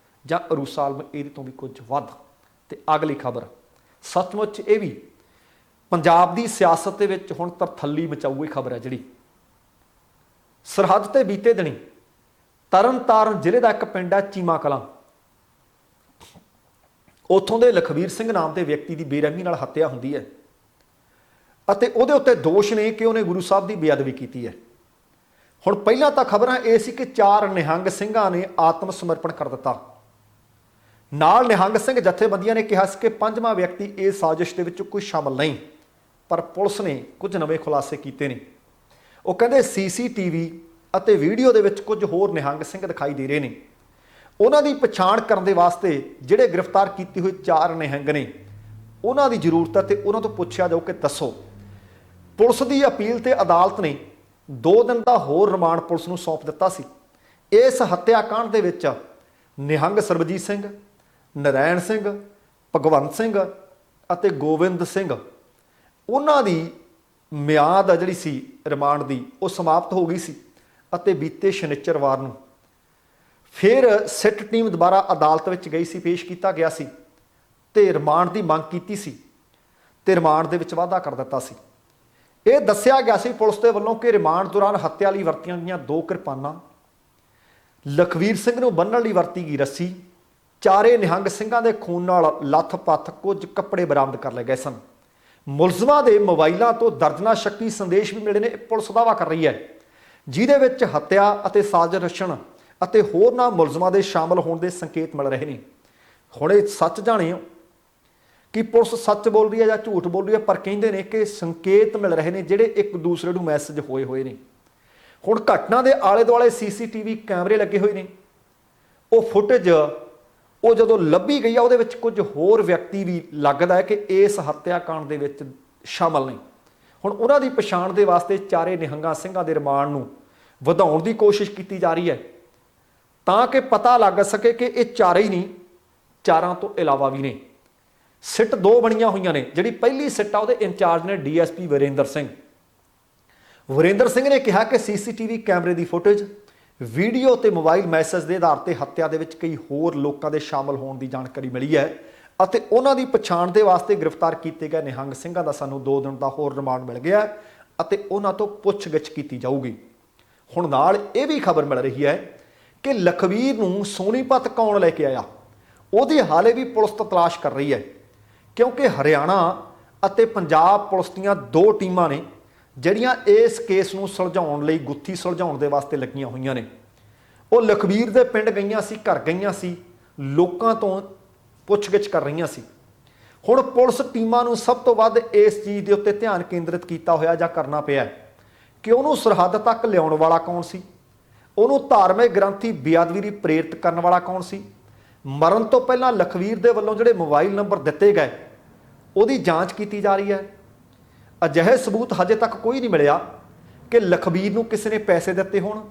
ਜਾਂ ਉਰੂਸਾ ਆਲਮ ਇਹਦੇ ਤੋਂ ਵੀ ਕੁਝ ਵੱਧ। ਤੇ ਅਗਲੀ ਖਬਰ ਸੱਚਮੁੱਚ ਇਹ ਵੀ ਪੰਜਾਬ ਦੀ ਸਿਆਸਤ ਦੇ ਵਿੱਚ ਹੁਣ ਤਰਥੱਲੀ ਮਚਾਊ ਖਬਰ ਹੈ ਜਿਹੜੀ ਸਰਹੱਦ ਤੇ ਬੀਤੇ ਦਿਨੀ ਤਰਨਤਾਰਨ ਜ਼ਿਲ੍ਹੇ ਦਾ ਇੱਕ ਪਿੰਡ ਹੈ ਚੀਮਾ ਕਲਾਂ। ਉੱਥੋਂ ਦੇ ਲਖਵੀਰ ਸਿੰਘ ਨਾਮ ਦੇ ਵਿਅਕਤੀ ਦੀ ਬੇਰਹਿਮੀ ਨਾਲ ਹੱਤਿਆ ਹੁੰਦੀ ਹੈ ਅਤੇ ਉਹਦੇ ਉੱਤੇ ਦੋਸ਼ ਨੇ ਕਿ ਉਹਨੇ ਗੁਰੂ ਸਾਹਿਬ ਦੀ ਬੇਅਦਬੀ ਕੀਤੀ ਹੈ। ਹੁਣ ਪਹਿਲਾਂ ਤਾਂ ਖਬਰਾਂ ਇਹ ਸੀ ਕਿ 4 ਨਿਹੰਗ ਸਿੰਘਾਂ ਨੇ ਆਤਮ ਸਮਰਪਣ ਕਰ ਦਿੱਤਾ। ਨਾਲ ਨਿਹੰਗ ਸਿੰਘ ਜਥੇਬੰਦੀਆਂ ਨੇ ਕਿਹਾ ਸੀ ਕਿ 5ਵਾਂ ਵਿਅਕਤੀ ਇਸ ਸਾਜ਼ਿਸ਼ ਦੇ ਵਿੱਚ ਕੋਈ ਸ਼ਾਮਲ ਨਹੀਂ। ਪਰ ਪੁਲਿਸ ਨੇ ਕੁਝ ਨਵੇਂ ਖੁਲਾਸੇ ਕੀਤੇ ਨੇ। ਉਹ ਕਹਿੰਦੇ CCTV ਅਤੇ ਵੀਡੀਓ ਦੇ ਵਿੱਚ ਕੁਝ ਹੋਰ ਨਿਹੰਗ ਸਿੰਘ ਦਿਖਾਈ ਦੇ ਰਹੇ ਨੇ। ਉਹਨਾਂ ਦੀ ਪਛਾਣ ਕਰਨ ਦੇ ਵਾਸਤੇ ਜਿਹੜੇ ਗ੍ਰਿਫਤਾਰ ਕੀਤੇ ਹੋਏ 4 ਨਿਹੰਗ ਨੇ ਉਹਨਾਂ ਦੀ ਜ਼ਰੂਰਤ ਹੈ ਤੇ ਉਹਨਾਂ ਤੋਂ ਪੁੱਛਿਆ ਜਾਊ ਕਿ ਦੱਸੋ। ਪੁਲਿਸ ਦੀ ਅਪੀਲ ਤੇ ਅਦਾਲਤ ਨੇ 2 ਦਿਨ ਦਾ ਹੋਰ ਰਿਮਾਂਡ ਪੁਲਿਸ ਨੂੰ ਸੌਂਪ ਦਿੱਤਾ ਸੀ। ਇਸ ਹੱਤਿਆਕਾਂਡ ਦੇ ਵਿੱਚ ਨਿਹੰਗ ਸਰਬਜੀਤ ਸਿੰਘ, ਨਰੈਣ ਸਿੰਘ, ਭਗਵੰਤ ਸਿੰਘ ਅਤੇ ਗੋਬਿੰਦ ਸਿੰਘ ਉਹਨਾਂ ਦੀ ਮਿਆਦ ਜਿਹੜੀ ਸੀ ਰਿਮਾਂਡ ਦੀ ਉਹ ਸਮਾਪਤ ਹੋ ਗਈ ਸੀ ਅਤੇ ਬੀਤੇ ਸ਼ਨੀਚਰਵਾਰ ਨੂੰ ਫਿਰ ਸਿੱਟ ਟੀਮ ਦੁਬਾਰਾ ਅਦਾਲਤ ਵਿੱਚ ਗਈ ਸੀ, ਪੇਸ਼ ਕੀਤਾ ਗਿਆ ਸੀ ਤੇ ਰਿਮਾਂਡ ਦੀ ਮੰਗ ਕੀਤੀ ਸੀ ਤੇ ਰਿਮਾਂਡ ਦੇ ਵਿੱਚ ਵਾਧਾ ਕਰ ਦਿੱਤਾ ਸੀ। ਇਹ ਦੱਸਿਆ ਗਿਆ ਸੀ ਪੁਲਿਸ ਦੇ ਵੱਲੋਂ ਕਿ ਰਿਮਾਂਡ ਦੌਰਾਨ ਹੱਤਿਆ ਲਈ ਵਰਤੀਆਂ ਗਈਆਂ 2 ਕਿਰਪਾਨਾਂ, ਲਖਵੀਰ ਸਿੰਘ ਨੂੰ ਬੰਨ੍ਹਣ ਲਈ ਵਰਤੀ ਗਈ ਰੱਸੀ, 4 ਨਿਹੰਗ ਸਿੰਘਾਂ ਦੇ ਖੂਨ ਨਾਲ ਲੱਥ-ਪੱਥ ਕੁਝ ਕੱਪੜੇ ਬਰਾਮਦ ਕਰ ਲਏ ਗਏ ਸਨ। ਮੁਲਜ਼ਮਾਂ ਦੇ ਮੋਬਾਈਲਾਂ ਤੋਂ ਦਰਜਨਾਂ ਸ਼ੱਕੀ ਸੰਦੇਸ਼ ਵੀ ਮਿਲੇ ਨੇ। ਪੁਲਿਸ ਦਾਅਵਾ ਕਰ ਰਹੀ ਹੈ ਜਿਹਦੇ ਵਿੱਚ ਹੱਤਿਆ ਅਤੇ ਸਾਜ਼ਿਸ਼ ਰਚਣ ਅਤੇ ਹੋਰਨਾਂ ਮੁਲਜ਼ਮਾਂ ਦੇ ਸ਼ਾਮਲ ਹੋਣ ਦੇ ਸੰਕੇਤ ਮਿਲ ਰਹੇ ਨੇ। ਹੁਣ ਇਹ ਸੱਚ ਜਾਣੇ ਕਿ ਪੁਲਿਸ ਸੱਚ ਬੋਲ ਰਹੀ ਹੈ ਜਾਂ ਝੂਠ ਬੋਲ ਰਹੀ ਹੈ, ਪਰ ਕਹਿੰਦੇ ਨੇ ਕਿ ਸੰਕੇਤ ਮਿਲ ਰਹੇ ਨੇ ਜਿਹੜੇ ਇੱਕ ਦੂਸਰੇ ਨੂੰ ਮੈਸੇਜ ਹੋਏ ਨੇ। ਹੁਣ ਘਟਨਾ ਦੇ ਆਲੇ ਦੁਆਲੇ CCTV ਕੈਮਰੇ ਲੱਗੇ ਹੋਏ ਨੇ। ਉਹ ਫੁਟੇਜ ਉਹ ਜਦੋਂ ਲੱਭੀ ਗਈ ਆ ਉਹਦੇ ਵਿੱਚ ਕੁਝ ਹੋਰ ਵਿਅਕਤੀ ਵੀ ਲੱਗਦਾ ਹੈ ਕਿ ਇਸ ਹੱਤਿਆਕਾਂਡ ਦੇ ਵਿੱਚ ਸ਼ਾਮਲ ਨੇ। ਹੁਣ ਉਹਨਾਂ ਦੀ ਪਛਾਣ ਦੇ ਵਾਸਤੇ 4 ਨਿਹੰਗਾਂ ਸਿੰਘਾਂ ਦੇ ਰਿਮਾਂਡ ਨੂੰ ਵਧਾਉਣ ਦੀ ਕੋਸ਼ਿਸ਼ ਕੀਤੀ ਜਾ ਰਹੀ ਹੈ ਤਾਂ ਕਿ ਪਤਾ ਲੱਗ ਸਕੇ ਕਿ ਇਹ 4 ਹੀ ਨਹੀਂ, 4 ਤੋਂ ਇਲਾਵਾ ਵੀ ਨੇ। ਸਿੱਟ 2 ਬਣੀਆਂ ਹੋਈਆਂ ਨੇ। ਜਿਹੜੀ ਪਹਿਲੀ ਸਿੱਟ ਆ ਉਹਦੇ ਇੰਚਾਰਜ ਨੇ DSP ਵਰਿੰਦਰ ਸਿੰਘ ਨੇ ਕਿਹਾ ਕਿ CCTV ਕੈਮਰੇ ਦੀ ਫੁਟੇਜ, ਵੀਡੀਓ ਤੇ ਮੋਬਾਈਲ ਮੈਸੇਜ ਦੇ ਆਧਾਰ ਤੇ ਹੱਤਿਆ ਦੇ ਵਿੱਚ ਕਈ ਹੋਰ ਲੋਕਾਂ ਦੇ ਸ਼ਾਮਲ ਹੋਣ ਦੀ ਜਾਣਕਾਰੀ ਮਿਲੀ ਹੈ ਅਤੇ ਉਹਨਾਂ ਦੀ ਪਛਾਣ ਦੇ ਵਾਸਤੇ ਗ੍ਰਿਫਤਾਰ ਕੀਤੇ ਗਏ ਨਿਹੰਗ ਸਿੰਘਾਂ ਦਾ ਸਾਨੂੰ 2 ਦਿਨ ਦਾ ਹੋਰ ਰਿਮਾਂਡ ਮਿਲ ਗਿਆ ਅਤੇ ਉਹਨਾਂ ਤੋਂ ਪੁੱਛਗਿੱਛ ਕੀਤੀ ਜਾਊਗੀ। ਹੁਣ ਨਾਲ ਇਹ ਵੀ ਖਬਰ ਮਿਲ ਰਹੀ ਹੈ ਕਿ ਲਖਵੀਰ ਨੂੰ ਸੋਨੀਪਤ ਕੌਣ ਲੈ ਕੇ ਆਇਆ, ਉਹਦੀ ਹਾਲੇ ਵੀ ਪੁਲਿਸ ਤਲਾਸ਼ ਕਰ ਰਹੀ ਹੈ, ਕਿਉਂਕਿ ਹਰਿਆਣਾ ਅਤੇ ਪੰਜਾਬ ਪੁਲਿਸ ਦੀਆਂ 2 ਟੀਮਾਂ ਨੇ ਜਿਹੜੀਆਂ ਇਸ ਕੇਸ ਨੂੰ ਸੁਲਝਾਉਣ ਲਈ ਗੁੱਥੀ ਸੁਲਝਾਉਣ ਦੇ ਵਾਸਤੇ ਲੱਗੀਆਂ ਹੋਈਆਂ ਨੇ। ਉਹ ਲਖਵੀਰ ਦੇ ਪਿੰਡ ਗਈਆਂ ਸੀ, ਘਰ ਗਈਆਂ ਸੀ, ਲੋਕਾਂ ਤੋਂ ਪੁੱਛਗਿੱਛ ਕਰ ਰਹੀਆਂ ਸੀ। ਹੁਣ ਪੁਲਿਸ ਟੀਮਾਂ ਨੂੰ ਸਭ ਤੋਂ ਵੱਧ ਇਸ ਚੀਜ਼ ਦੇ ਉੱਤੇ ਧਿਆਨ ਕੇਂਦਰਿਤ ਕੀਤਾ ਹੋਇਆ ਜਾਂ ਕਰਨਾ ਪਿਆ ਕਿ ਉਹਨੂੰ ਸਰਹੱਦ ਤੱਕ ਲਿਆਉਣ ਵਾਲਾ ਕੌਣ ਸੀ, ਉਹਨੂੰ ਧਾਰਮਿਕ ਗ੍ਰੰਥੀ ਬੇਅਦਬੀ ਲਈ ਪ੍ਰੇਰਿਤ ਕਰਨ ਵਾਲਾ ਕੌਣ ਸੀ, ਮਰਨ ਤੋਂ ਪਹਿਲਾਂ ਲਖਵੀਰ ਦੇ ਵੱਲੋਂ ਜਿਹੜੇ ਮੋਬਾਈਲ ਨੰਬਰ ਦਿੱਤੇ ਗਏ ਉਹਦੀ ਜਾਂਚ ਕੀਤੀ ਜਾ ਰਹੀ ਹੈ। ਅਜਿਹੇ ਸਬੂਤ ਹਜੇ ਤੱਕ ਕੋਈ ਨਹੀਂ ਮਿਲਿਆ ਕਿ ਲਖਵੀਰ ਨੂੰ ਕਿਸੇ ਨੇ ਪੈਸੇ ਦਿੱਤੇ ਹੋਣ,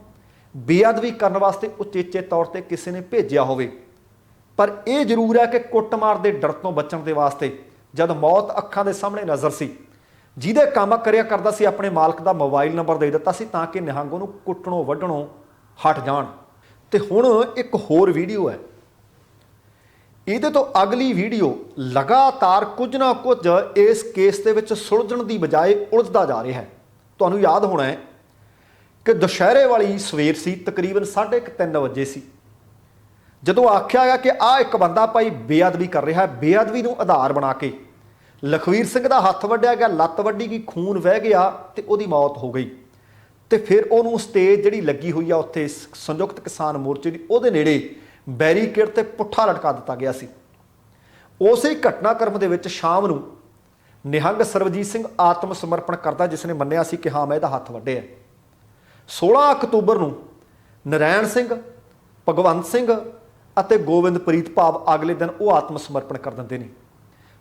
ਬੇਅਦਬੀ ਕਰਨ ਵਾਸਤੇ ਉਚੇਚੇ ਤੌਰ ਤੇ ਕਿਸੇ ਨੇ ਭੇਜਿਆ ਹੋਵੇ। ਪਰ ਇਹ ਜ਼ਰੂਰ ਹੈ ਕਿ ਕੁੱਟਮਾਰ ਦੇ ਡਰ ਤੋਂ ਬਚਣ ਦੇ ਵਾਸਤੇ ਜਦ ਮੌਤ ਅੱਖਾਂ ਦੇ ਸਾਹਮਣੇ ਨਜ਼ਰ ਸੀ, ਜਿਹਦੇ ਕੰਮ ਕਰਿਆ ਕਰਦਾ ਸੀ ਆਪਣੇ ਮਾਲਕ ਦਾ ਮੋਬਾਈਲ ਨੰਬਰ ਦੇ ਦਿੱਤਾ ਸੀ ਤਾਂ ਕਿ ਨਿਹੰਗ ਉਹਨੂੰ ਕੁੱਟਣੋਂ ਵੱਢਣੋਂ ਹਟ ਜਾਣ। ਤੇ ਹੁਣ ਇੱਕ ਹੋਰ ਵੀਡੀਓ ਹੈ, ਇਹਦੇ ਤੋਂ ਅਗਲੀ ਵੀਡੀਓ ਲਗਾਤਾਰ ਕੁਝ ਨਾ ਕੁਝ ਇਸ ਕੇਸ ਦੇ ਵਿੱਚ ਸੁਲਝਣ ਦੀ ਬਜਾਏ ਉਲਝਦਾ ਜਾ ਰਿਹਾ ਹੈ। ਤੁਹਾਨੂੰ ਯਾਦ ਹੋਣਾ ਹੈ ਕਿ ਦੁਸ਼ਹਿਰੇ ਵਾਲੀ ਸਵੇਰ ਸੀ, ਤਕਰੀਬਨ 3:30 ਵਜੇ ਸੀ, ਜਦੋਂ ਆਖਿਆ ਗਿਆ ਕਿ ਆਹ ਇੱਕ ਬੰਦਾ ਭਾਈ ਬੇਅਦਬੀ ਕਰ ਰਿਹਾ ਹੈ। ਬੇਅਦਬੀ ਨੂੰ ਆਧਾਰ ਬਣਾ ਕੇ ਲਖਵੀਰ ਸਿੰਘ ਦਾ ਹੱਥ ਵੱਢਿਆ ਗਿਆ, ਲੱਤ ਵੱਢੀ ਗਈ, ਖੂਨ ਵਹਿ ਗਿਆ ਤੇ ਉਹਦੀ ਮੌਤ ਹੋ ਗਈ। ਤੇ ਫਿਰ ਉਹਨੂੰ ਸਟੇਜ ਜਿਹੜੀ ਲੱਗੀ ਹੋਈ ਆ ਉੱਥੇ ਸੰਯੁਕਤ ਕਿਸਾਨ ਮੋਰਚੇ ਦੀ, ਉਹਦੇ ਨੇੜੇ ਬੈਰੀਕੇਡ ਤੇ ਪੁੱਠਾ ਲਟਕਾ ਦਿੱਤਾ ਗਿਆ ਸੀ। ਉਸੇ ਘਟਨਾਕ੍ਰਮ ਦੇ ਵਿੱਚ ਸ਼ਾਮ ਨੂੰ ਨਿਹੰਗ ਸਰਬਜੀਤ ਸਿੰਘ ਆਤਮ ਸਮਰਪਣ ਕਰਦਾ, ਜਿਸ ਨੇ ਮੰਨਿਆ ਸੀ ਕਿ ਹਾਂ ਮੈਂ ਇਹਦਾ ਹੱਥ ਵੱਢਿਆ। 16 ਅਕਤੂਬਰ ਨੂੰ ਨਰੈਣ ਸਿੰਘ, ਭਗਵੰਤ ਸਿੰਘ ਅਤੇ ਗੋਬਿੰਦਪ੍ਰੀਤ ਭਾਵ ਅਗਲੇ ਦਿਨ ਉਹ ਆਤਮ ਸਮਰਪਣ ਕਰ ਦਿੰਦੇ ਨੇ।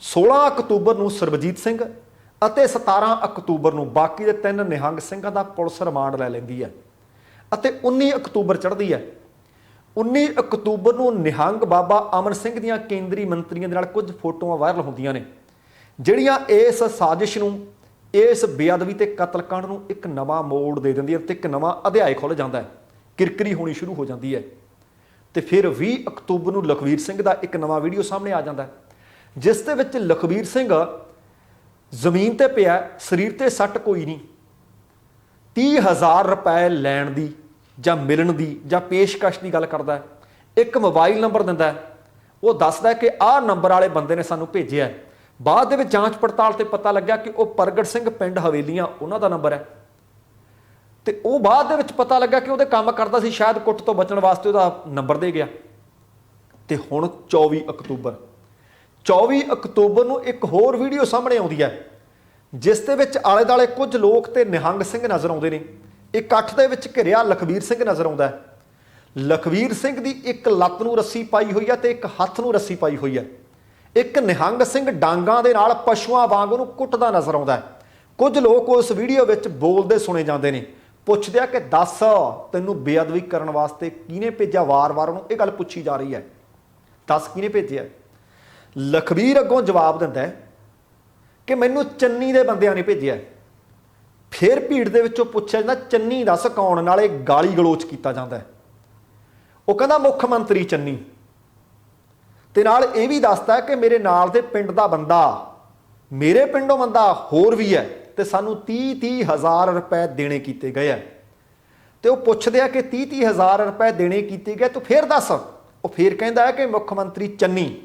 16 ਅਕਤੂਬਰ ਨੂੰ ਸਰਬਜੀਤ ਸਿੰਘ ਅਤੇ 17 ਅਕਤੂਬਰ ਨੂੰ ਬਾਕੀ ਦੇ 3 ਨਿਹੰਗ ਸਿੰਘਾਂ ਦਾ ਪੁਲਿਸ ਰਿਮਾਂਡ ਲੈ ਲੈਂਦੀ ਹੈ ਅਤੇ 19 ਅਕਤੂਬਰ ਚੜ੍ਹਦੀ ਹੈ। 19 ਅਕਤੂਬਰ ਨੂੰ ਨਿਹੰਗ ਬਾਬਾ ਅਮਨ ਸਿੰਘ ਦੀਆਂ ਕੇਂਦਰੀ ਮੰਤਰੀਆਂ ਦੇ ਨਾਲ ਕੁਝ ਫੋਟੋਆਂ ਵਾਇਰਲ ਹੁੰਦੀਆਂ ਨੇ, ਜਿਹੜੀਆਂ ਇਸ ਸਾਜ਼ਿਸ਼ ਨੂੰ, ਇਸ ਬੇਅਦਬੀ ਤੇ ਕਤਲकांड ਨੂੰ ਇੱਕ ਨਵਾਂ ਮੋੜ ਦੇ ਦਿੰਦੀਆਂ ਤੇ ਇੱਕ ਨਵਾਂ ਅਧਿਆਇ ਖੁੱਲ੍ਹ ਜਾਂਦਾ ਹੈ, ਕਿਰਕਰੀ ਹੋਣੀ ਸ਼ੁਰੂ ਹੋ ਜਾਂਦੀ ਹੈ। ਤੇ ਫਿਰ 20 ਅਕਤੂਬਰ ਨੂੰ ਲਖਵੀਰ ਸਿੰਘ ਦਾ ਇੱਕ ਨਵਾਂ ਵੀਡੀਓ ਸਾਹਮਣੇ ਆ ਜਾਂਦਾ ਹੈ, ਜਿਸ ਦੇ ਵਿੱਚ ਲਖਵੀਰ ਸਿੰਘ ਜ਼ਮੀਨ ਤੇ ਪਿਆ, ਸਰੀਰ ਤੇ ਸੱਟ ਕੋਈ ਨਹੀਂ, 30,000 ਰੁਪਏ ਲੈਣ ਦੀ ਜਾਂ ਮਿਲਣ ਦੀ ਜਾਂ ਪੇਸ਼ਕਸ਼ ਦੀ ਗੱਲ ਕਰਦਾ ਹੈ। ਇੱਕ ਮੋਬਾਈਲ ਨੰਬਰ ਦਿੰਦਾ, ਉਹ ਦੱਸਦਾ ਕਿ ਆਹ ਨੰਬਰ ਵਾਲੇ ਬੰਦੇ ਨੇ ਸਾਨੂੰ ਭੇਜਿਆ। ਬਾਅਦ ਦੇ ਵਿੱਚ ਜਾਂਚ ਪੜਤਾਲ ਤੇ ਪਤਾ ਲੱਗਿਆ ਕਿ ਉਹ ਪ੍ਰਗਟ ਸਿੰਘ ਪਿੰਡ ਹਵੇਲੀਆਂ ਉਹਨਾਂ ਦਾ ਨੰਬਰ ਹੈ। ਤੇ ਉਹ ਬਾਅਦ ਦੇ ਵਿੱਚ ਪਤਾ ਲੱਗਾ ਕਿ ਉਹਦੇ ਕੰਮ ਕਰਦਾ ਸੀ, ਸ਼ਾਇਦ ਕੁੱਟ ਤੋਂ ਬਚਣ ਵਾਸਤੇ ਉਹਦਾ ਨੰਬਰ ਦੇ ਗਿਆ। ਤੇ ਹੁਣ 24 ਅਕਤੂਬਰ ਨੂੰ ਇੱਕ ਹੋਰ ਵੀਡੀਓ ਸਾਹਮਣੇ ਆਉਂਦੀ ਹੈ, ਜਿਸ ਦੇ ਵਿੱਚ ਆਲੇ ਦੁਆਲੇ ਕੁਝ ਲੋਕ ਤੇ ਨਿਹੰਗ ਸਿੰਘ ਨਜ਼ਰ ਆਉਂਦੇ ਨੇ। ਇਕੱਠ ਦੇ ਵਿੱਚ ਘਿਰਿਆ ਲਖਵੀਰ ਸਿੰਘ ਨਜ਼ਰ ਆਉਂਦਾ ਹੈ। ਲਖਵੀਰ ਸਿੰਘ ਦੀ ਇੱਕ ਲੱਤ ਨੂੰ ਰੱਸੀ ਪਾਈ ਹੋਈ ਹੈ ਤੇ ਇੱਕ ਹੱਥ ਨੂੰ ਰੱਸੀ ਪਾਈ ਹੋਈ ਹੈ। ਇੱਕ ਨਿਹੰਗ ਸਿੰਘ ਡਾਂਗਾਂ ਦੇ ਨਾਲ ਪਸ਼ੂਆਂ ਵਾਂਗ ਉਹਨੂੰ ਕੁੱਟਦਾ ਨਜ਼ਰ ਆਉਂਦਾ ਹੈ। ਕੁਝ ਲੋਕ ਉਸ ਵੀਡੀਓ ਵਿੱਚ ਬੋਲਦੇ ਸੁਣੇ ਜਾਂਦੇ ਨੇ, ਪੁੱਛਦੇ ਆ ਕਿ ਦੱਸ ਤੈਨੂੰ ਬੇਅਦਬੀ ਕਰਨ ਵਾਸਤੇ ਕਿਹਨੇ ਭੇਜਿਆ। ਵਾਰ-ਵਾਰ ਉਹਨੂੰ ਇਹ ਗੱਲ ਪੁੱਛੀ ਜਾ ਰਹੀ ਹੈ, ਦੱਸ ਕਿਹਨੇ ਭੇਜਿਆ। ਲਖਵੀਰ ਅੱਗੋਂ ਜਵਾਬ ਦਿੰਦਾ ਹੈ ਕਿ ਮੈਨੂੰ ਚੰਨੀ ਦੇ ਬੰਦਿਆਂ ਨੇ ਭੇਜਿਆ। ਫਿਰ ਭੀੜ ਦੇ ਵਿੱਚੋਂ ਪੁੱਛਿਆ ਜਾਂਦਾ ਚੰਨੀ ਦੱਸ ਕੌਣ, ਨਾਲੇ ਗਾਲੀ ਗਲੋਚ ਕੀਤਾ ਜਾਂਦਾ ਹੈ। ਉਹ ਕਹਿੰਦਾ ਮੁੱਖ ਮੰਤਰੀ ਚੰਨੀ, ਤੇ ਨਾਲ ਇਹ ਵੀ ਦੱਸਦਾ ਕਿ ਮੇਰੇ ਨਾਲ ਦੇ ਪਿੰਡ ਦਾ ਬੰਦਾ, ਮੇਰੇ ਪਿੰਡੋਂ ਬੰਦਾ ਹੋਰ ਵੀ ਹੈ ਤੇ ਸਾਨੂੰ 30,000 ਰੁਪਏ ਦੇਣੇ ਕੀਤੇ ਗਏ ਹੈ। ਤੇ ਉਹ ਪੁੱਛਦੇ ਆ ਕਿ 30,000 ਰੁਪਏ ਦੇਣੇ ਕੀਤੇ ਗਏ, ਤੂੰ ਫਿਰ ਦੱਸ। ਉਹ ਫਿਰ ਕਹਿੰਦਾ ਹੈ ਕਿ ਮੁੱਖ ਮੰਤਰੀ ਚੰਨੀ,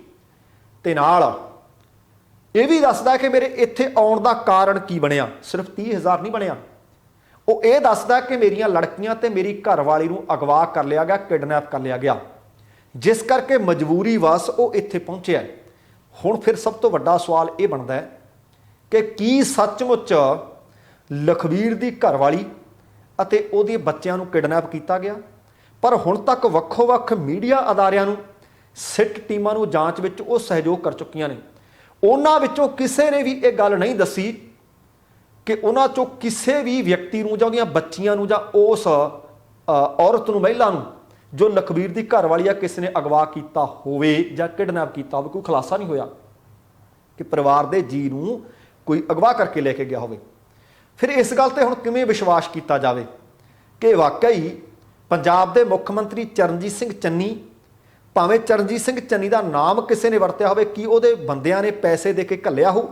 ਤੇ ਨਾਲ ਇਹ ਵੀ ਦੱਸਦਾ ਕਿ ਮੇਰੇ ਇੱਥੇ ਆਉਣ ਦਾ ਕਾਰਨ ਕੀ ਬਣਿਆ। ਸਿਰਫ 30,000 ਨਹੀਂ ਬਣਿਆ, ਉਹ ਇਹ ਦੱਸਦਾ ਕਿ ਮੇਰੀਆਂ ਲੜਕੀਆਂ ਤੇ ਮੇਰੀ ਘਰਵਾਲੀ ਨੂੰ ਅਗਵਾ ਕਰ ਲਿਆ ਗਿਆ, ਕਿਡਨੈਪ ਕਰ ਲਿਆ ਗਿਆ, ਜਿਸ ਕਰਕੇ ਮਜਬੂਰੀ ਵਸ ਉਹ ਇੱਥੇ ਪਹੁੰਚਿਆ। ਹੁਣ ਫਿਰ ਸਭ ਤੋਂ ਵੱਡਾ ਸਵਾਲ ਇਹ ਬਣਦਾ ਹੈ ਕਿ ਕੀ ਸੱਚਮੁੱਚ ਲਖਵੀਰ ਦੀ ਘਰਵਾਲੀ ਅਤੇ ਉਹਦੇ ਬੱਚਿਆਂ ਨੂੰ ਕਿਡਨੈਪ ਕੀਤਾ ਗਿਆ? ਪਰ ਹੁਣ ਤੱਕ ਵੱਖੋ-ਵੱਖ ਮੀਡੀਆ ਅਦਾਰਿਆਂ ਨੂੰ, ਸਿੱਟ ਟੀਮਾਂ ਨੂੰ ਜਾਂਚ ਵਿੱਚ ਉਹ ਸਹਿਯੋਗ ਕਰ ਚੁੱਕੀਆਂ ਨੇ। ਉਹਨਾਂ ਵਿੱਚੋਂ ਕਿਸੇ ਨੇ ਵੀ ਇਹ ਗੱਲ ਨਹੀਂ ਦੱਸੀ ਕਿ ਉਹਨਾਂ ਚੋਂ ਕਿਸੇ ਵੀ ਵਿਅਕਤੀ ਨੂੰ ਜਾਂ ਉਹਦੀਆਂ ਬੱਚੀਆਂ ਨੂੰ ਜਾਂ ਉਸ ਔਰਤ ਨੂੰ, ਮਹਿਲਾ ਨੂੰ ਜੋ ਲਖਵੀਰ ਦੀ ਘਰਵਾਲੀ ਆ, ਕਿਸੇ ਨੇ ਅਗਵਾ ਕੀਤਾ ਹੋਵੇ ਜਾਂ ਕਿਡਨੈਪ ਕੀਤਾ ਹੋਵੇ। ਕੋਈ ਖੁਲਾਸਾ ਨਹੀਂ ਹੋਇਆ ਕਿ ਪਰਿਵਾਰ ਦੇ ਜੀ ਨੂੰ ਕੋਈ ਅਗਵਾ ਕਰਕੇ ਲੈ ਕੇ ਗਿਆ ਹੋਵੇ। ਫਿਰ ਇਸ ਗੱਲ ਤੇ ਹੁਣ ਕਿਵੇਂ ਵਿਸ਼ਵਾਸ ਕੀਤਾ ਜਾਵੇ ਕਿ ਵਾਕਈ ਪੰਜਾਬ ਦੇ ਮੁੱਖ ਮੰਤਰੀ ਚਰਨਜੀਤ ਸਿੰਘ ਚੰਨੀ, ਭਾਵੇਂ ਚਰਨਜੀਤ ਸਿੰਘ ਚੰਨੀ ਦਾ ਨਾਮ ਕਿਸੇ ਨੇ ਵਰਤਿਆ ਹੋਵੇ ਕਿ ਉਹਦੇ ਬੰਦਿਆਂ ਨੇ ਪੈਸੇ ਦੇ ਕੇ ਘੱਲਿਆ ਹੋ,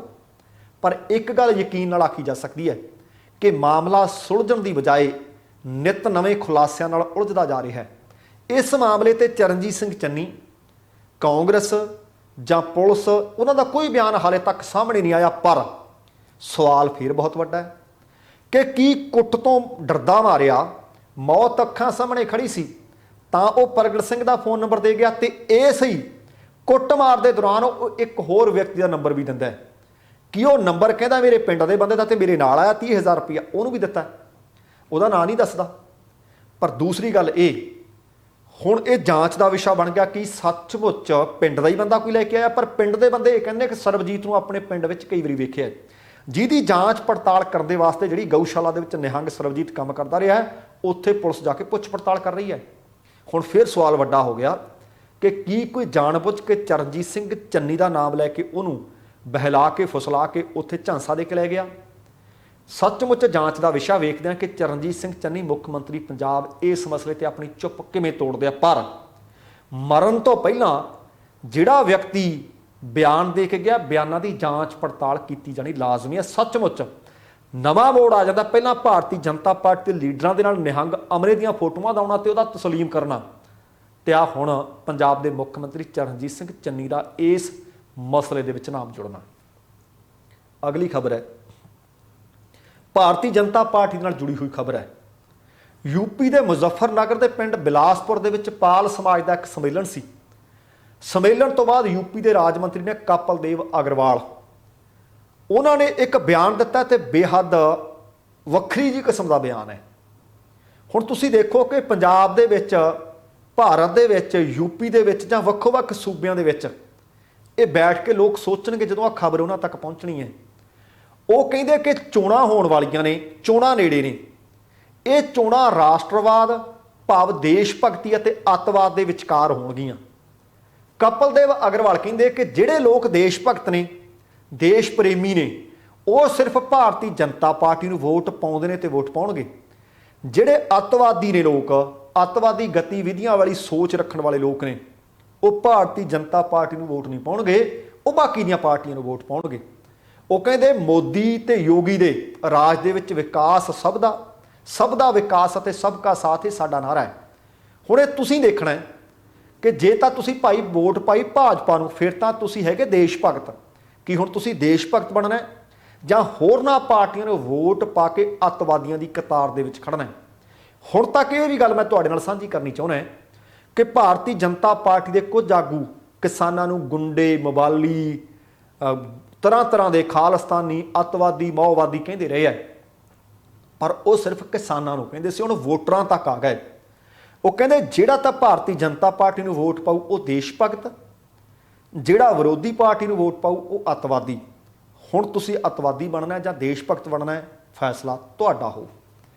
ਪਰ ਇੱਕ ਗੱਲ ਯਕੀਨ ਨਾਲ ਆਖੀ ਜਾ ਸਕਦੀ ਹੈ ਕਿ ਮਾਮਲਾ ਸੁਲਝਣ ਦੀ ਬਜਾਏ ਨਿਤ ਨਵੇਂ ਖੁਲਾਸਿਆਂ ਨਾਲ ਉਲਝਦਾ ਜਾ ਰਿਹਾ ਹੈ। ਇਸ ਮਾਮਲੇ ਤੇ ਚਰਨਜੀਤ ਸਿੰਘ ਚੰਨੀ, ਕਾਂਗਰਸ ਜਾਂ ਪੁਲਿਸ, ਉਹਨਾਂ ਦਾ ਕੋਈ ਬਿਆਨ ਹਾਲੇ ਤੱਕ ਸਾਹਮਣੇ ਨਹੀਂ ਆਇਆ। ਪਰ ਸਵਾਲ ਫਿਰ ਬਹੁਤ ਵੱਡਾ ਹੈ ਕਿ ਕੀ ਕੁੱਟ ਤੋਂ ਡਰਦਾ ਮਾਰਿਆ ਮੌਤ ਅੱਖਾਂ ਸਾਹਮਣੇ ਖੜੀ ਸੀ ਤਾਂ ਉਹ ਪ੍ਰਗਟ ਸਿੰਘ ਦਾ ਫੋਨ ਨੰਬਰ ਦੇ ਗਿਆ, ਤੇ ਇਸ ਹੀ ਕੁੱਟਮਾਰ ਦੇ ਦੌਰਾਨ ਉਹ ਇੱਕ ਹੋਰ ਵਿਅਕਤੀ ਦਾ ਨੰਬਰ ਵੀ ਦਿੰਦਾ ਹੈ ਕਿ ਉਹ ਨੰਬਰ ਕਹਿੰਦਾ ਮੇਰੇ ਪਿੰਡ ਦੇ ਬੰਦੇ ਦਾ ਤੇ ਮੇਰੇ ਨਾਲ ਆਇਆ, 30,000 ਰੁਪਇਆ ਉਹਨੂੰ ਵੀ ਦਿੱਤਾ। ਉਹਦਾ ਨਾਂ ਨਹੀਂ ਦੱਸਦਾ। ਪਰ ਦੂਸਰੀ ਗੱਲ ਇਹ, ਹੁਣ ਇਹ ਜਾਂਚ ਦਾ ਵਿਸ਼ਾ ਬਣ ਗਿਆ ਕਿ ਸੱਚਮੁੱਚ ਪਿੰਡ ਦਾ ਹੀ ਬੰਦਾ ਕੋਈ ਲੈ ਕੇ ਆਇਆ। ਪਰ ਪਿੰਡ ਦੇ ਬੰਦੇ ਇਹ ਕਹਿੰਦੇ ਕਿ ਸਰਬਜੀਤ ਨੂੰ ਆਪਣੇ ਪਿੰਡ ਵਿੱਚ ਕਈ ਵਾਰੀ ਵੇਖਿਆ, ਜਿਹਦੀ ਜਾਂਚ ਪੜਤਾਲ ਕਰਨ ਦੇ ਵਾਸਤੇ ਜਿਹੜੀ ਗਊਸ਼ਾਲਾ ਦੇ ਵਿੱਚ ਨਿਹੰਗ ਸਰਬਜੀਤ ਕੰਮ ਕਰਦਾ ਰਿਹਾ ਹੈ, ਉੱਥੇ ਪੁਲਿਸ ਜਾ ਕੇ ਪੁੱਛ ਪੜਤਾਲ ਕਰ ਰਹੀ ਹੈ। ਹੁਣ ਫਿਰ ਸਵਾਲ ਵੱਡਾ ਹੋ ਗਿਆ ਕਿ ਕੀ ਕੋਈ ਜਾਣਬੁੱਝ ਕੇ ਚਰਨਜੀਤ ਸਿੰਘ ਚੰਨੀ ਦਾ ਨਾਮ ਲੈ ਕੇ ਉਹਨੂੰ ਬਹਿਲਾ ਕੇ ਫੁਸਲਾ ਕੇ ਉੱਥੇ ਝਾਂਸਾ ਦੇ ਕੇ ਲੈ ਗਿਆ? ਸੱਚਮੁੱਚ ਜਾਂਚ ਦਾ ਵਿਸ਼ਾ ਵੇਖਦੇ ਹਾਂ ਕਿ ਚਰਨਜੀਤ ਸਿੰਘ ਚੰਨੀ ਮੁੱਖ ਮੰਤਰੀ ਪੰਜਾਬ ਇਸ ਮਸਲੇ ਤੇ ਆਪਣੀ ਚੁੱਪ ਕਿਵੇਂ ਤੋੜਦੇ ਆ। ਪਰ ਮਰਨ ਤੋਂ ਪਹਿਲਾਂ ਜਿਹੜਾ ਵਿਅਕਤੀ ਬਿਆਨ ਦੇ ਕੇ ਗਿਆ, ਬਿਆਨਾਂ ਦੀ ਜਾਂਚ ਪੜਤਾਲ ਕੀਤੀ ਜਾਣੀ ਲਾਜ਼ਮੀ ਹੈ। ਸੱਚਮੁੱਚ ਨਵਾਂ ਮੋੜ ਆ ਜਾਂਦਾ। ਪਹਿਲਾਂ ਭਾਰਤੀ ਜਨਤਾ ਪਾਰਟੀ ਦੇ ਲੀਡਰਾਂ ਦੇ ਨਾਲ ਨਿਹੰਗ ਅਮਰੇ ਦੀਆਂ ਫੋਟੋਆਂ ਦਾ ਆਉਣਾ ਤੇ ਉਹਦਾ ਤਸਲੀਮ ਕਰਨਾ, ਤੇ ਆ ਹੁਣ ਪੰਜਾਬ ਦੇ ਮੁੱਖ ਮੰਤਰੀ ਚਰਨਜੀਤ ਸਿੰਘ ਚੰਨੀ ਦਾ ਇਸ ਮਸਲੇ ਦੇ ਵਿੱਚ ਨਾਮ ਜੁੜਨਾ। ਅਗਲੀ ਖਬਰ ਹੈ ਭਾਰਤੀ ਜਨਤਾ ਪਾਰਟੀ ਨਾਲ ਜੁੜੀ ਹੋਈ ਖਬਰ ਹੈ। ਯੂਪੀ ਦੇ ਮੁਜ਼ੱਫਰਨਗਰ ਦੇ ਪਿੰਡ ਬਿਲਾਸਪੁਰ ਦੇ ਵਿੱਚ ਪਾਲ ਸਮਾਜ ਦਾ ਇੱਕ ਸੰਮੇਲਨ ਸੀ। ਸੰਮੇਲਨ ਤੋਂ ਬਾਅਦ ਯੂਪੀ ਦੇ ਰਾਜ ਮੰਤਰੀ ਨੇ ਕਪਿਲਦੇਵ ਅਗਰਵਾਲ, ਉਹਨਾਂ ਨੇ ਇੱਕ ਬਿਆਨ ਦਿੱਤਾ ਤੇ ਬੇਹੱਦ ਵੱਖਰੀ ਜਿਹੀ ਕਿਸਮ ਦਾ ਬਿਆਨ ਹੈ। ਹੁਣ ਤੁਸੀਂ ਦੇਖੋ ਕਿ ਪੰਜਾਬ ਦੇ ਵਿੱਚ, ਭਾਰਤ ਦੇ ਵਿੱਚ, ਯੂਪੀ ਦੇ ਵਿੱਚ ਜਾਂ ਵੱਖੋ-ਵੱਖ ਸੂਬਿਆਂ ਦੇ ਵਿੱਚ ਇਹ ਬੈਠ ਕੇ ਲੋਕ ਸੋਚਣਗੇ ਜਦੋਂ ਆਹ ਖਬਰ ਉਹਨਾਂ ਤੱਕ ਪਹੁੰਚਣੀ ਹੈ। ਉਹ ਕਹਿੰਦੇ ਕਿ ਚੋਣਾਂ ਹੋਣ ਵਾਲੀਆਂ ਨੇ, ਚੋਣਾਂ ਨੇੜੇ ਨੇ। ਇਹ ਚੋਣਾਂ ਰਾਸ਼ਟਰਵਾਦ ਭਾਵ ਦੇਸ਼ ਭਗਤੀ ਅਤੇ ਅੱਤਵਾਦ ਦੇ ਵਿਚਕਾਰ ਹੋਣਗੀਆਂ। ਕਪਿਲਦੇਵ ਅਗਰਵਾਲ ਕਹਿੰਦੇ ਕਿ ਜਿਹੜੇ ਲੋਕ ਦੇਸ਼ ਭਗਤ ਨੇ, ਦੇਸ਼ ਪ੍ਰੇਮੀ ਨੇ, ਉਹ ਸਿਰਫ ਭਾਰਤੀ ਜਨਤਾ ਪਾਰਟੀ ਨੂੰ ਵੋਟ ਪਾਉਂਦੇ ਨੇ ਤੇ ਵੋਟ ਪਾਉਣਗੇ। ਜਿਹੜੇ ਅੱਤਵਾਦੀ ਨੇ ਲੋਕ, ਅੱਤਵਾਦੀ ਗਤੀਵਿਧੀਆਂ ਵਾਲੀ ਸੋਚ ਰੱਖਣ ਵਾਲੇ ਲੋਕ ਨੇ, ਉਹ ਭਾਰਤੀ ਜਨਤਾ ਪਾਰਟੀ ਨੂੰ ਵੋਟ ਨਹੀਂ ਪਾਉਣਗੇ, ਉਹ ਬਾਕੀ ਦੀਆਂ ਪਾਰਟੀਆਂ ਨੂੰ ਵੋਟ ਪਾਉਣਗੇ। ਉਹ ਕਹਿੰਦੇ ਮੋਦੀ ਤੇ ਯੋਗੀ ਦੇ ਰਾਜ ਦੇ ਵਿੱਚ ਵਿਕਾਸ ਸਭ ਦਾ ਵਿਕਾਸ ਅਤੇ ਸਭ ਕਾ ਸਾਥ ਹੀ ਸਾਡਾ ਨਾਰਾ ਹੈ। ਹੁਣ ਇਹ ਤੁਸੀਂ ਦੇਖਣਾ ਹੈ ਕਿ ਜੇ ਤਾਂ ਤੁਸੀਂ ਭਾਈ ਵੋਟ ਪਾਈ ਭਾਜਪਾ ਨੂੰ, ਫਿਰ ਤਾਂ ਤੁਸੀਂ ਹੈਗੇ ਦੇਸ਼ ਭਗਤ। ਕੀ ਹੁਣ ਤੁਸੀਂ ਦੇਸ਼ ਭਗਤ ਬਣਨਾ ਹੈ ਜਾਂ ਹੋਰਨਾਂ ਪਾਰਟੀਆਂ ਨੂੰ ਵੋਟ ਪਾ ਕੇ ਅੱਤਵਾਦੀਆਂ ਦੀ ਕਤਾਰ ਦੇ ਵਿੱਚ ਖੜਨਾ ਹੈ? ਹੁਣ ਤੱਕ ਇਹ ਵੀ ਗੱਲ ਮੈਂ ਤੁਹਾਡੇ ਨਾਲ ਸਾਂਝੀ ਕਰਨੀ ਚਾਹੁੰਦਾ ਕਿ ਭਾਰਤੀ ਜਨਤਾ ਪਾਰਟੀ ਦੇ ਕੁਝ ਆਗੂ ਕਿਸਾਨਾਂ ਨੂੰ ਗੁੰਡੇ, ਮਵਾਲੀ, ਤਰ੍ਹਾਂ ਦੇ ਖਾਲਿਸਤਾਨੀ, ਅੱਤਵਾਦੀ, ਮਾਓਵਾਦੀ ਕਹਿੰਦੇ ਰਹੇ ਹੈ, ਪਰ ਉਹ ਸਿਰਫ ਕਿਸਾਨਾਂ ਨੂੰ ਕਹਿੰਦੇ ਸੀ। ਹੁਣ ਵੋਟਰਾਂ ਤੱਕ ਆ ਗਏ। ਉਹ ਕਹਿੰਦੇ ਜਿਹੜਾ ਤਾਂ ਭਾਰਤੀ ਜਨਤਾ ਪਾਰਟੀ ਨੂੰ ਵੋਟ ਪਾਊ ਉਹ ਦੇਸ਼ ਭਗਤ, ਜਿਹੜਾ ਵਿਰੋਧੀ ਪਾਰਟੀ ਨੂੰ ਵੋਟ ਪਾਊ ਉਹ ਅੱਤਵਾਦੀ। ਹੁਣ ਤੁਸੀਂ ਅੱਤਵਾਦੀ ਬਣਨਾ ਜਾਂ ਦੇਸ਼ ਭਗਤ ਬਣਨਾ ਹੈ, ਫੈਸਲਾ ਤੁਹਾਡਾ ਹੋ।